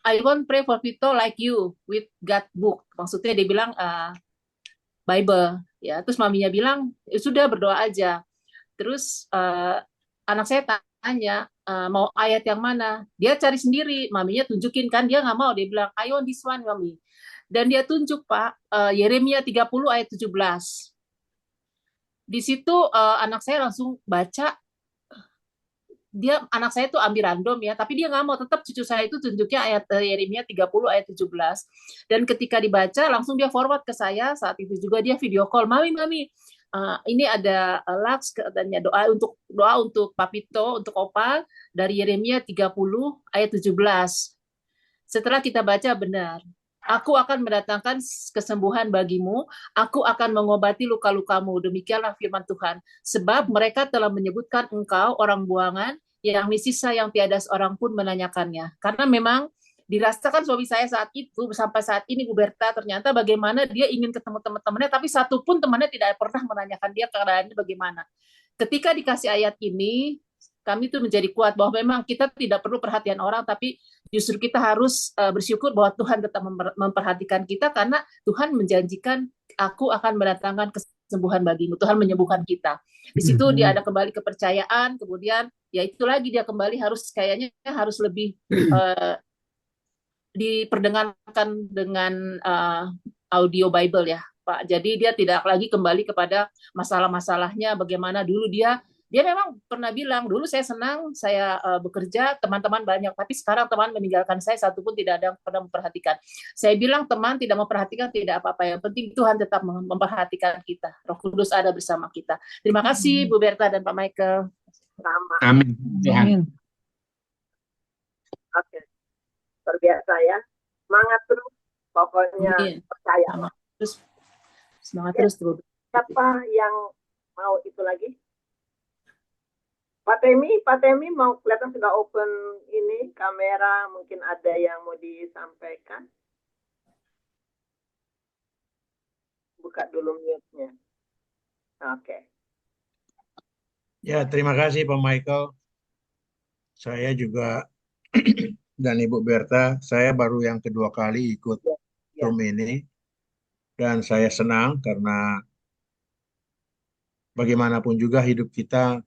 I want pray for Pito like you with God book. Maksudnya dia bilang Bible. Ya, terus maminya bilang sudah berdoa aja. Terus anak saya tanya mau ayat yang mana? Dia cari sendiri. Maminya tunjukin kan, dia nggak mau. Dia bilang I want this one, mami. Dan dia tunjuk Pak Yeremia 30 ayat 17. Di situ anak saya langsung baca dia anak saya tuh ambil random ya, tapi dia nggak mau, tetap cucu saya itu tunjuknya ayat Yeremia 30 ayat 17. Dan ketika dibaca langsung dia forward ke saya, saat itu juga dia video call, mami ini ada Lux katanya doa untuk Papito, untuk Opa dari Yeremia 30 ayat 17. Setelah kita baca benar, aku akan mendatangkan kesembuhan bagimu, aku akan mengobati luka-lukamu, demikianlah firman Tuhan. Sebab mereka telah menyebutkan engkau orang buangan, yang sisa yang tiada seorang pun menanyakannya. Karena memang dirasakan suami saya saat itu, sampai saat ini Bu Berta, ternyata bagaimana dia ingin ketemu teman-temannya, tapi satu pun temannya tidak pernah menanyakan dia keadaannya bagaimana. Ketika dikasih ayat ini, kami tuh menjadi kuat bahwa memang kita tidak perlu perhatian orang, tapi justru kita harus bersyukur bahwa Tuhan tetap memperhatikan kita, karena Tuhan menjanjikan, aku akan mendatangkan kesembuhan bagimu. Tuhan menyembuhkan kita. Di situ dia ada kembali kepercayaan, kemudian ya itu lagi dia kembali kayaknya harus lebih diperdengarkan dengan audio Bible ya, Pak. Jadi dia tidak lagi kembali kepada masalah-masalahnya bagaimana dulu dia memang pernah bilang, dulu saya senang, saya bekerja, teman-teman banyak, tapi sekarang teman meninggalkan saya, satu pun tidak ada yang pernah memperhatikan. Saya bilang teman tidak memperhatikan, tidak apa-apa, yang penting Tuhan tetap memperhatikan kita. Roh Kudus ada bersama kita. Terima kasih Bu Berta dan Pak Michael. Amin. Amin. Oke, terbiasa ya. Semangat terus, pokoknya Amin. percaya. Semangat terus Bu. Siapa yang mau itu lagi? Pak Temi mau kelihatan sudah open ini kamera, mungkin ada yang mau disampaikan. Buka dulu mute-nya. Oke. Ya, terima kasih Pak Michael. Saya juga dan Ibu Berta, saya baru yang kedua kali ikut Zoom ini. Dan saya senang karena bagaimanapun juga hidup kita,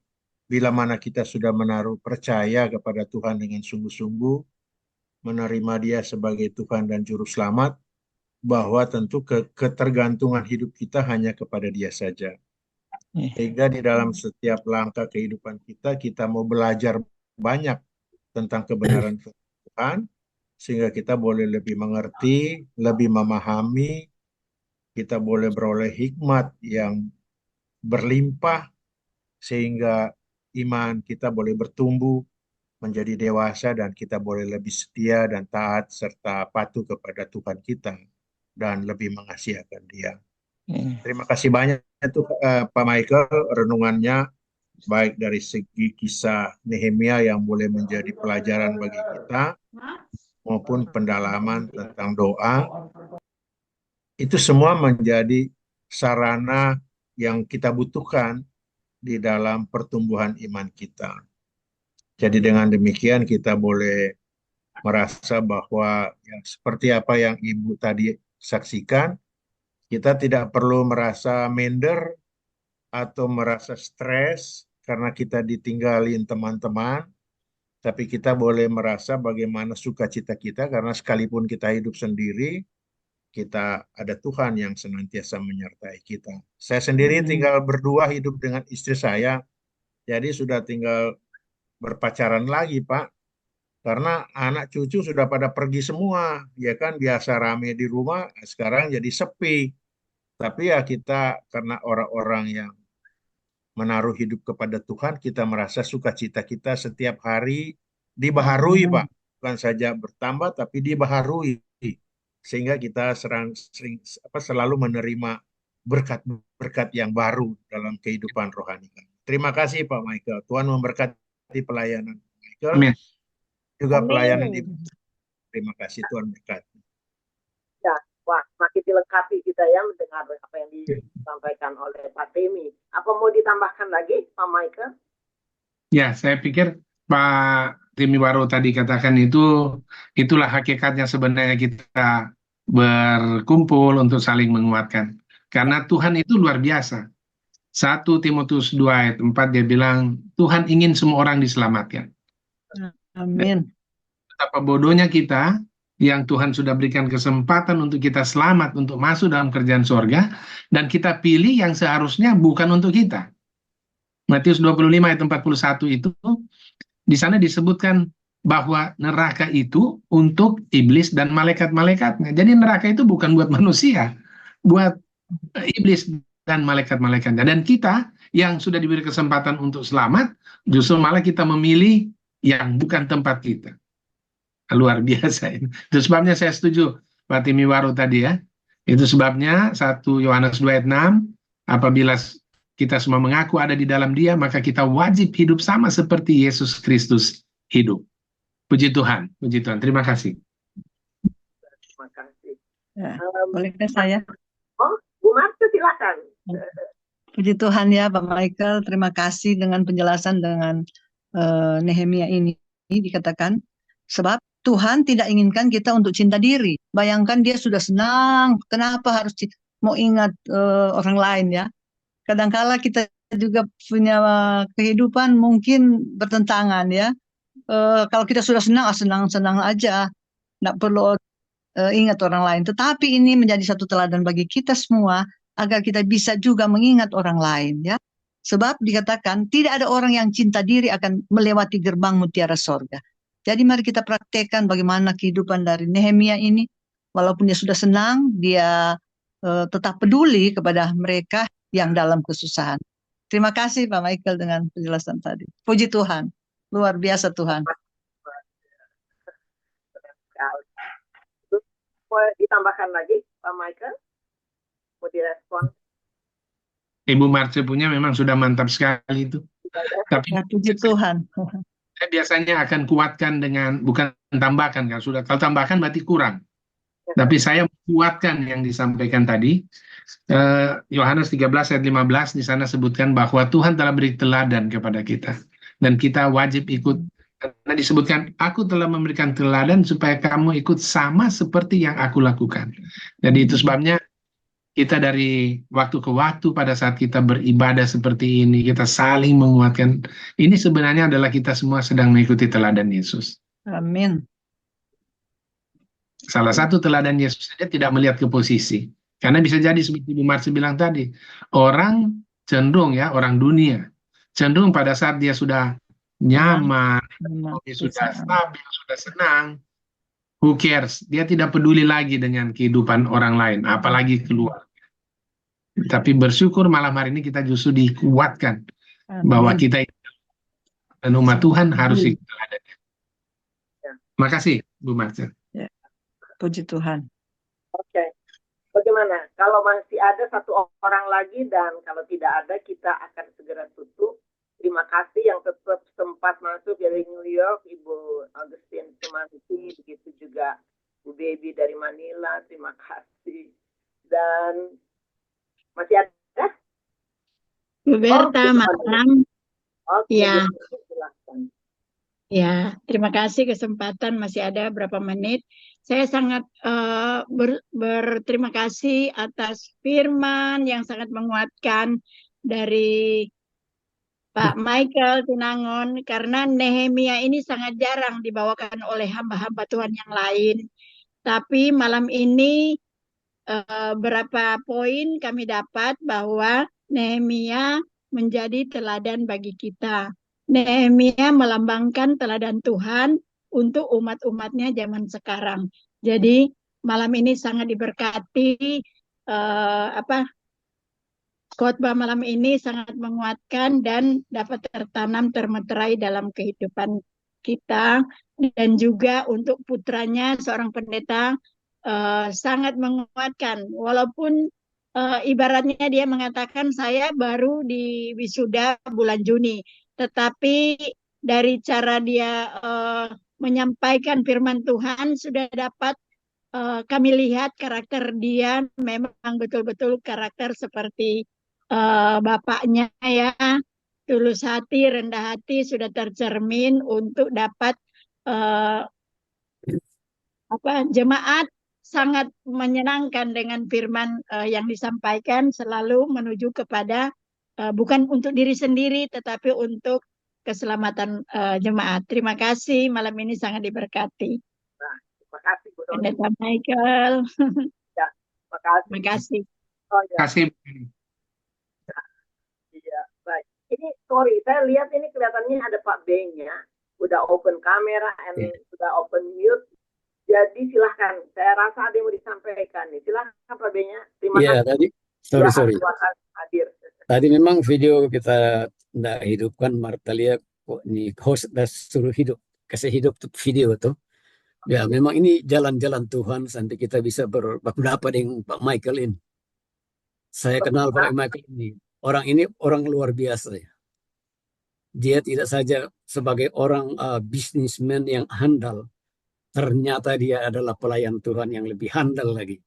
bila mana kita sudah menaruh percaya kepada Tuhan dengan sungguh-sungguh, menerima Dia sebagai Tuhan dan Juru Selamat, bahwa tentu ketergantungan hidup kita hanya kepada Dia saja. Sehingga di dalam setiap langkah kehidupan kita, kita mau belajar banyak tentang kebenaran Tuhan, sehingga kita boleh lebih mengerti, lebih memahami, kita boleh beroleh hikmat yang berlimpah, sehingga iman kita boleh bertumbuh menjadi dewasa dan kita boleh lebih setia dan taat serta patuh kepada Tuhan kita dan lebih mengasihi akan Dia. Terima kasih banyak Pak Michael, renungannya baik dari segi kisah Nehemia yang boleh menjadi pelajaran bagi kita maupun pendalaman tentang doa. Itu semua menjadi sarana yang kita butuhkan di dalam pertumbuhan iman kita. Jadi dengan demikian kita boleh merasa bahwa seperti apa yang Ibu tadi saksikan, kita tidak perlu merasa minder atau merasa stres karena kita ditinggalin teman-teman, tapi kita boleh merasa bagaimana sukacita kita karena sekalipun kita hidup sendiri, kita ada Tuhan yang senantiasa menyertai kita. Saya sendiri tinggal berdua hidup dengan istri saya, jadi sudah tinggal berpacaran lagi Pak, karena anak cucu sudah pada pergi semua, ya kan, biasa rame di rumah, sekarang jadi sepi. Tapi ya kita karena orang-orang yang menaruh hidup kepada Tuhan, kita merasa sukacita kita setiap hari dibaharui Pak, bukan saja bertambah tapi dibaharui. Sehingga kita selalu menerima berkat-berkat yang baru dalam kehidupan rohani. Terima kasih Pak Michael. Tuhan memberkati pelayanan Michael. Amin. Juga Amin. pelayanan Ibu. Terima kasih, Tuhan berkati. Ya, wah, makin dilengkapi kita ya mendengar apa yang disampaikan oleh Pak Temi. Apa mau ditambahkan lagi Pak Michael? Ya, saya pikir Pak Temi baru tadi katakan itulah hakikatnya sebenarnya kita berkumpul untuk saling menguatkan. Karena Tuhan itu luar biasa. 1 Timotius 2 ayat 4 dia bilang, Tuhan ingin semua orang diselamatkan. Amin. Betapa bodohnya kita yang Tuhan sudah berikan kesempatan untuk kita selamat, untuk masuk dalam kerjaan surga, dan kita pilih yang seharusnya bukan untuk kita. Matius 25 ayat 41 itu, di sana disebutkan bahwa neraka itu untuk iblis dan malaikat-malaikatnya. Jadi neraka itu bukan buat manusia, buat iblis dan malaikat-malaikatnya. Dan kita yang sudah diberi kesempatan untuk selamat, justru malah kita memilih yang bukan tempat kita. Luar biasa ini. Itu sebabnya saya setuju Pak Timiwaru tadi ya. Itu sebabnya 1 Yohanes 2 ayat 6, apabila kita semua mengaku ada di dalam Dia, maka kita wajib hidup sama seperti Yesus Kristus hidup. Puji Tuhan, puji Tuhan. Terima kasih. Terima kasih. Ya, bolehkah saya? Oh, Bu Marta silakan. Puji Tuhan ya Pak Michael, terima kasih dengan penjelasan dengan Nehemia ini dikatakan, sebab Tuhan tidak inginkan kita untuk cinta diri. Bayangkan dia sudah senang, kenapa harus mau ingat orang lain ya. Kadangkala kita juga punya kehidupan mungkin bertentangan ya. Kalau kita sudah senang, senang-senang aja. Nggak perlu ingat orang lain. Tetapi ini menjadi satu teladan bagi kita semua, agar kita bisa juga mengingat orang lain ya. Sebab dikatakan, tidak ada orang yang cinta diri akan melewati gerbang mutiara sorga. Jadi mari kita praktekkan bagaimana kehidupan dari Nehemia ini. Walaupun dia sudah senang, dia tetap peduli kepada mereka yang dalam kesusahan. Terima kasih Pak Michael dengan penjelasan tadi. Puji Tuhan. Luar biasa Tuhan. Terus mau ditambahkan lagi Pak Michael? Mau direspon? Ibu Marce punya memang sudah mantap sekali itu. Tapi Ya, puji Tuhan. saya biasanya akan kuatkan dengan, bukan tambahkan, kan sudah, kalau tambahkan berarti kurang. Tapi saya kuatkan yang disampaikan tadi. Yohanes 13 ayat 15 di sana sebutkan bahwa Tuhan telah beri teladan kepada kita. Dan kita wajib ikut. Karena disebutkan, aku telah memberikan teladan supaya kamu ikut sama seperti yang aku lakukan. Jadi itu sebabnya kita dari waktu ke waktu pada saat kita beribadah seperti ini, kita saling menguatkan. Ini sebenarnya adalah kita semua sedang mengikuti teladan Yesus. Amin. Salah satu teladan Yesus saja tidak melihat ke posisi. Karena bisa jadi seperti Bu Marci bilang tadi, orang cenderung ya, orang dunia, cenderung pada saat dia sudah nyaman, dia sudah stabil, sudah senang, who cares? Dia tidak peduli lagi dengan kehidupan orang lain, apalagi keluar. Tapi bersyukur malam hari ini kita justru dikuatkan bahwa kita dan umat Tuhan harus ikut teladannya. Makasih Bu Marci. Ya. Puji Tuhan. Oke. Bagaimana? Kalau masih ada satu orang lagi dan kalau tidak ada kita akan segera tutup. Terima kasih yang tetap sempat masuk dari New York, Ibu Augustine Sumanti, begitu juga Bu Baby dari Manila, terima kasih. Dan masih ada? Bu Berta, malam. Oke, Ya. silakan. Ya, terima kasih kesempatan, masih ada berapa menit. Saya sangat berterima kasih atas firman yang sangat menguatkan dari Pak Michael Tinangon, karena Nehemia ini sangat jarang dibawakan oleh hamba-hamba Tuhan yang lain. Tapi malam ini berapa poin kami dapat bahwa Nehemia menjadi teladan bagi kita. Nehemia melambangkan teladan Tuhan untuk umat-umatnya zaman sekarang. Jadi malam ini sangat diberkati, khotbah malam ini sangat menguatkan dan dapat tertanam termeterai dalam kehidupan kita, dan juga untuk putranya seorang pendeta sangat menguatkan. Walaupun ibaratnya dia mengatakan saya baru di wisuda bulan Juni, tetapi dari cara dia menyampaikan firman Tuhan sudah dapat kami lihat karakter dia memang betul-betul karakter seperti bapaknya ya, tulus hati, rendah hati, sudah tercermin untuk dapat jemaat sangat menyenangkan dengan firman yang disampaikan, selalu menuju kepada bukan untuk diri sendiri tetapi untuk keselamatan jemaat. Terima kasih, malam ini sangat diberkati. Nah, terima kasih Bu Doni. Pendeta Michael. Ya, terima kasih. Terima kasih. Oh, ya. Terima kasih. Iya, baik. Ini sorry, saya lihat ini kelihatannya ada Pak B-nya. udah open kamera and udah open mute. Jadi silahkan, saya rasa ada yang mau disampaikan nih. Silahkan Pak Benya, terima Iya, kasih tadi, sudah sorry. hadir. Tadi memang video kita tidak hidupkan, Martalia kok ini host dah suruh hidup, kasih hidup tuh video tuh. Ya, memang ini jalan-jalan Tuhan sampai kita bisa berpendapat dengan Pak Michael ini. Saya kenal Pak Michael ini. Orang ini orang luar biasa ya. Dia tidak saja sebagai orang bisnismen yang handal, ternyata dia adalah pelayan Tuhan yang lebih handal lagi.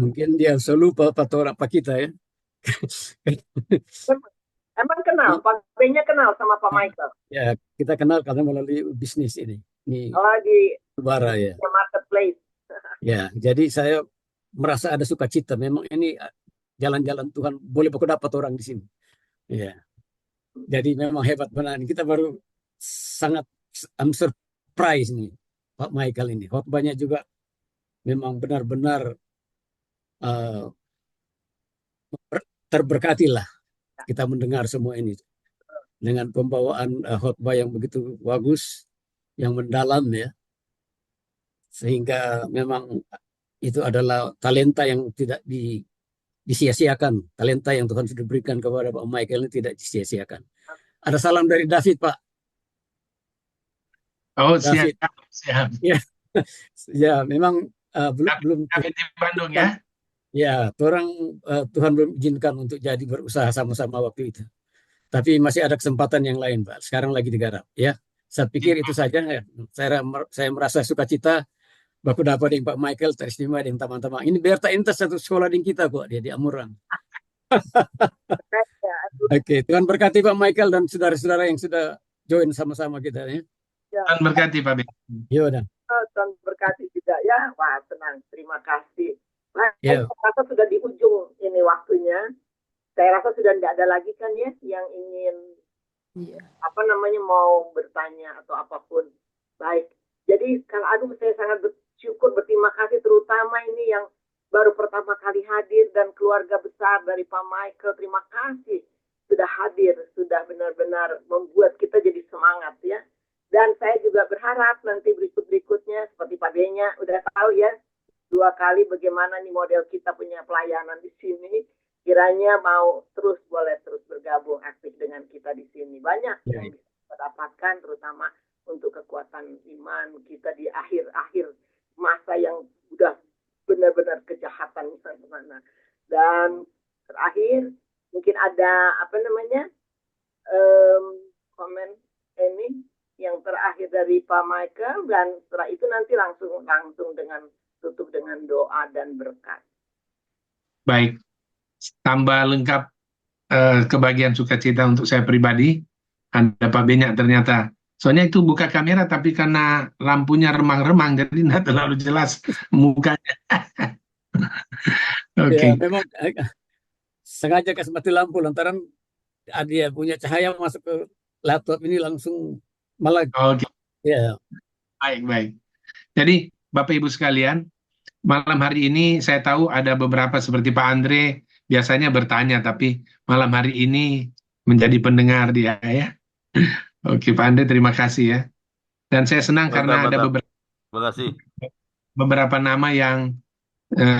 Mungkin dia selalu apa kita ya. Emang kenal, Pak Benya kenal sama Pak Michael? Ya, kita kenal karena melalui bisnis ini. Ini Di Bara ya. marketplace. Ya, jadi saya merasa ada sukacita. Memang ini jalan-jalan Tuhan, boleh aku dapat orang di sini. Ya. Jadi memang hebat benar. Kita baru sangat surprise nih Pak Michael ini. Khotbahnya juga memang benar-benar terberkatilah kita mendengar semua ini dengan pembawaan khotbah yang begitu bagus, yang mendalam ya, sehingga memang itu adalah talenta yang tidak disia-siakan. Talenta yang Tuhan sudah berikan kepada Pak Michael ini tidak disia-siakan. Ada salam dari David, Pak. Oh, David. siap. Ya, ya memang belum David di Bandung ya. Ya, Tuhan belum izinkan untuk jadi berusaha sama-sama waktu itu. Tapi masih ada kesempatan yang lain, Pak. Sekarang lagi digarap, ya. Saya pikir itu saja. Ya. Saya merasa sukacita baku dapat dengan Pak Michael, teristimewa dengan teman-teman. Ini Berta Intas satu sekolah dengan kita kok, dia di Amurang. Oke, Tuhan berkati Pak Michael dan saudara-saudara yang sudah join sama-sama kita ya. Tuhan berkati Pak Ben. Iya, Tuhan berkati juga ya. Wah, tenang. Terima kasih. Nah, Yeah. saya rasa sudah di ujung ini waktunya. Saya rasa sudah tidak ada lagi kan ya yang ingin mau bertanya atau apapun. Baik. Jadi saya sangat bersyukur, berterima kasih terutama ini yang baru pertama kali hadir dan keluarga besar dari Pak Michael. Terima kasih sudah hadir, sudah benar-benar membuat kita jadi semangat ya. Dan saya juga berharap nanti berikut-berikutnya seperti Pak Benya udah tahu ya 2 kali bagaimana nih model kita punya pelayanan di sini. Kiranya boleh terus bergabung aktif dengan kita di sini. Banyak yang bisa kita dapatkan terutama untuk kekuatan iman kita di akhir-akhir masa yang udah benar-benar kejahatan misalnya. Dan terakhir mungkin ada komen ini yang terakhir dari Pak Michael, dan setelah itu nanti langsung dengan tutup dengan doa dan berkat. Baik, tambah lengkap kebahagiaan sukacita untuk saya pribadi. Ada Pak Benyak ternyata. Soalnya itu buka kamera tapi karena lampunya remang-remang jadi tidak terlalu jelas mukanya. Ya, memang sengaja kasih mati lampu lantaran dia punya cahaya masuk ke laptop ini langsung malah. Ya. Baik. Jadi Bapak Ibu sekalian, malam hari ini saya tahu ada beberapa seperti Pak Andre biasanya bertanya, tapi malam hari ini menjadi pendengar dia ya. Oke Pak Andre, terima kasih ya. Dan saya senang karena ada beberapa nama yang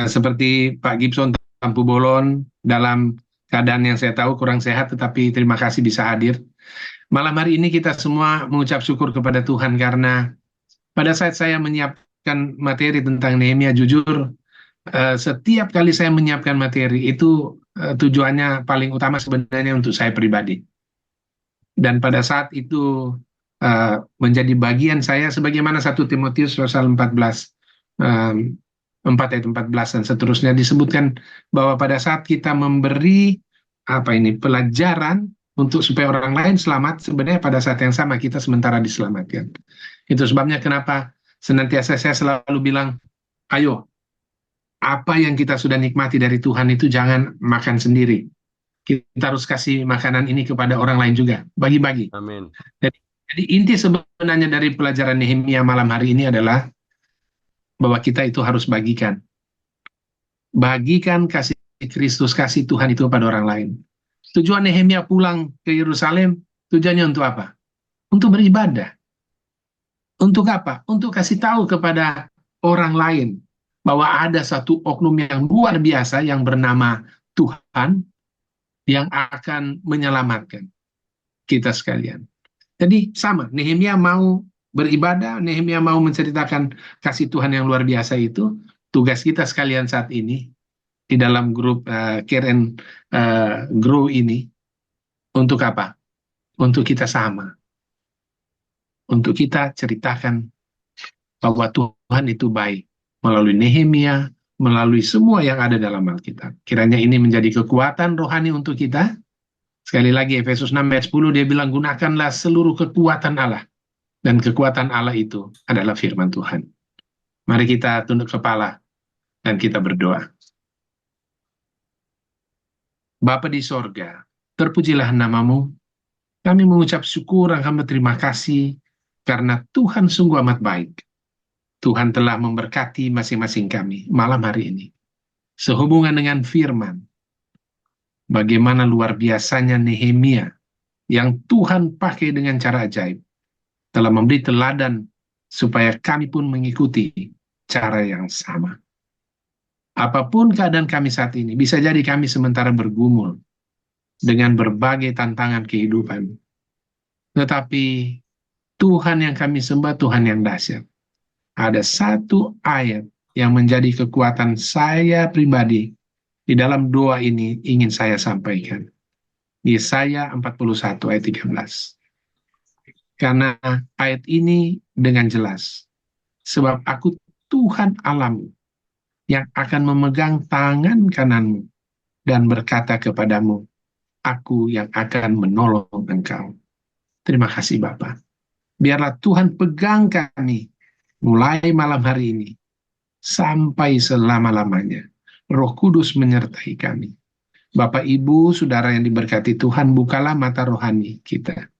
seperti Pak Gibson Tampu Bolon dalam keadaan yang saya tahu kurang sehat, tetapi terima kasih bisa hadir. Malam hari ini kita semua mengucap syukur kepada Tuhan karena pada saat saya menyiapkan materi tentang Nehemia, jujur setiap kali saya menyiapkan materi itu tujuannya paling utama sebenarnya untuk saya pribadi. Dan pada saat itu menjadi bagian saya sebagaimana 1 Timotius pasal 14 ayat 14 dan seterusnya disebutkan bahwa pada saat kita memberi pelajaran untuk supaya orang lain selamat, sebenarnya pada saat yang sama kita sementara diselamatkan. Itu sebabnya kenapa senantiasa saya selalu bilang, ayo, apa yang kita sudah nikmati dari Tuhan itu jangan makan sendiri. Kita harus kasih makanan ini kepada orang lain juga, bagi-bagi. Amin. Jadi inti sebenarnya dari pelajaran Nehemia malam hari ini adalah bahwa kita itu harus bagikan. Bagikan kasih Kristus, kasih Tuhan itu pada orang lain. Tujuan Nehemia pulang ke Yerusalem, tujuannya untuk apa? Untuk beribadah. Untuk apa? Untuk kasih tahu kepada orang lain bahwa ada satu oknum yang luar biasa yang bernama Tuhan yang akan menyelamatkan kita sekalian. Jadi sama, Nehemia mau beribadah, Nehemia mau menceritakan kasih Tuhan yang luar biasa itu. Tugas kita sekalian saat ini di dalam grup Care and Grow ini untuk apa? Untuk kita sama. Untuk kita ceritakan bahwa Tuhan itu baik melalui Nehemia, melalui semua yang ada dalam Alkitab. Kiranya ini menjadi kekuatan rohani untuk kita. Sekali lagi Efesus 6 ayat 10 dia bilang gunakanlah seluruh kekuatan Allah. Dan kekuatan Allah itu adalah firman Tuhan. Mari kita tunduk kepala dan kita berdoa. Bapa di sorga, terpujilah namamu. Kami mengucap syukur, kami terima kasih karena Tuhan sungguh amat baik. Tuhan telah memberkati masing-masing kami malam hari ini. Sehubungan dengan firman, bagaimana luar biasanya Nehemia yang Tuhan pakai dengan cara ajaib, telah memberi teladan supaya kami pun mengikuti cara yang sama. Apapun keadaan kami saat ini, bisa jadi kami sementara bergumul dengan berbagai tantangan kehidupan. Tetapi Tuhan yang kami sembah, Tuhan yang dahsyat. Ada satu ayat yang menjadi kekuatan saya pribadi di dalam doa ini ingin saya sampaikan. Yesaya 41 ayat 13. Karena ayat ini dengan jelas. Sebab aku Tuhan Allahmu yang akan memegang tangan kananmu dan berkata kepadamu, aku yang akan menolong engkau. Terima kasih Bapa. Biarlah Tuhan pegang kami mulai malam hari ini sampai selama-lamanya. Roh Kudus menyertai kami. Bapak, Ibu, Saudara yang diberkati Tuhan, bukalah mata rohani kita.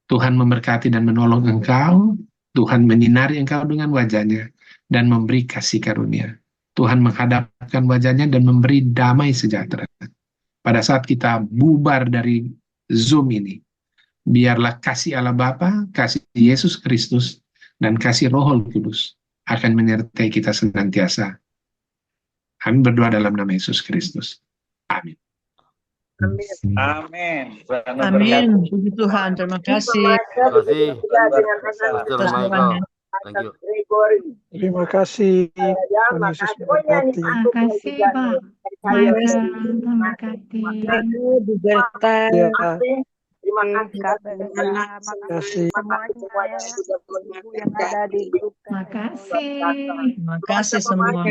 Tuhan memberkati dan menolong engkau. Tuhan menyinari engkau dengan wajahnya dan memberi kasih karunia. Tuhan menghadapkan wajahnya dan memberi damai sejahtera. Pada saat kita bubar dari Zoom ini, biarlah kasih Allah Bapa, kasih Yesus Kristus, dan kasih Roh Kudus akan menyertai kita senantiasa. Kami berdoa dalam nama Yesus Kristus. Amin. Amin. Amin. Puji Tuhan. Terima kasih. Terima kasih, Pastor Michael. Thank you. Terima kasih. Tuhan Yesus memberkati. Terima kasih, Pak. Terima kasih. Bu Berta. Ya, Terima kasih. kasih. Semuanya yang ada di grup. Terima kasih. Terima kasih semua.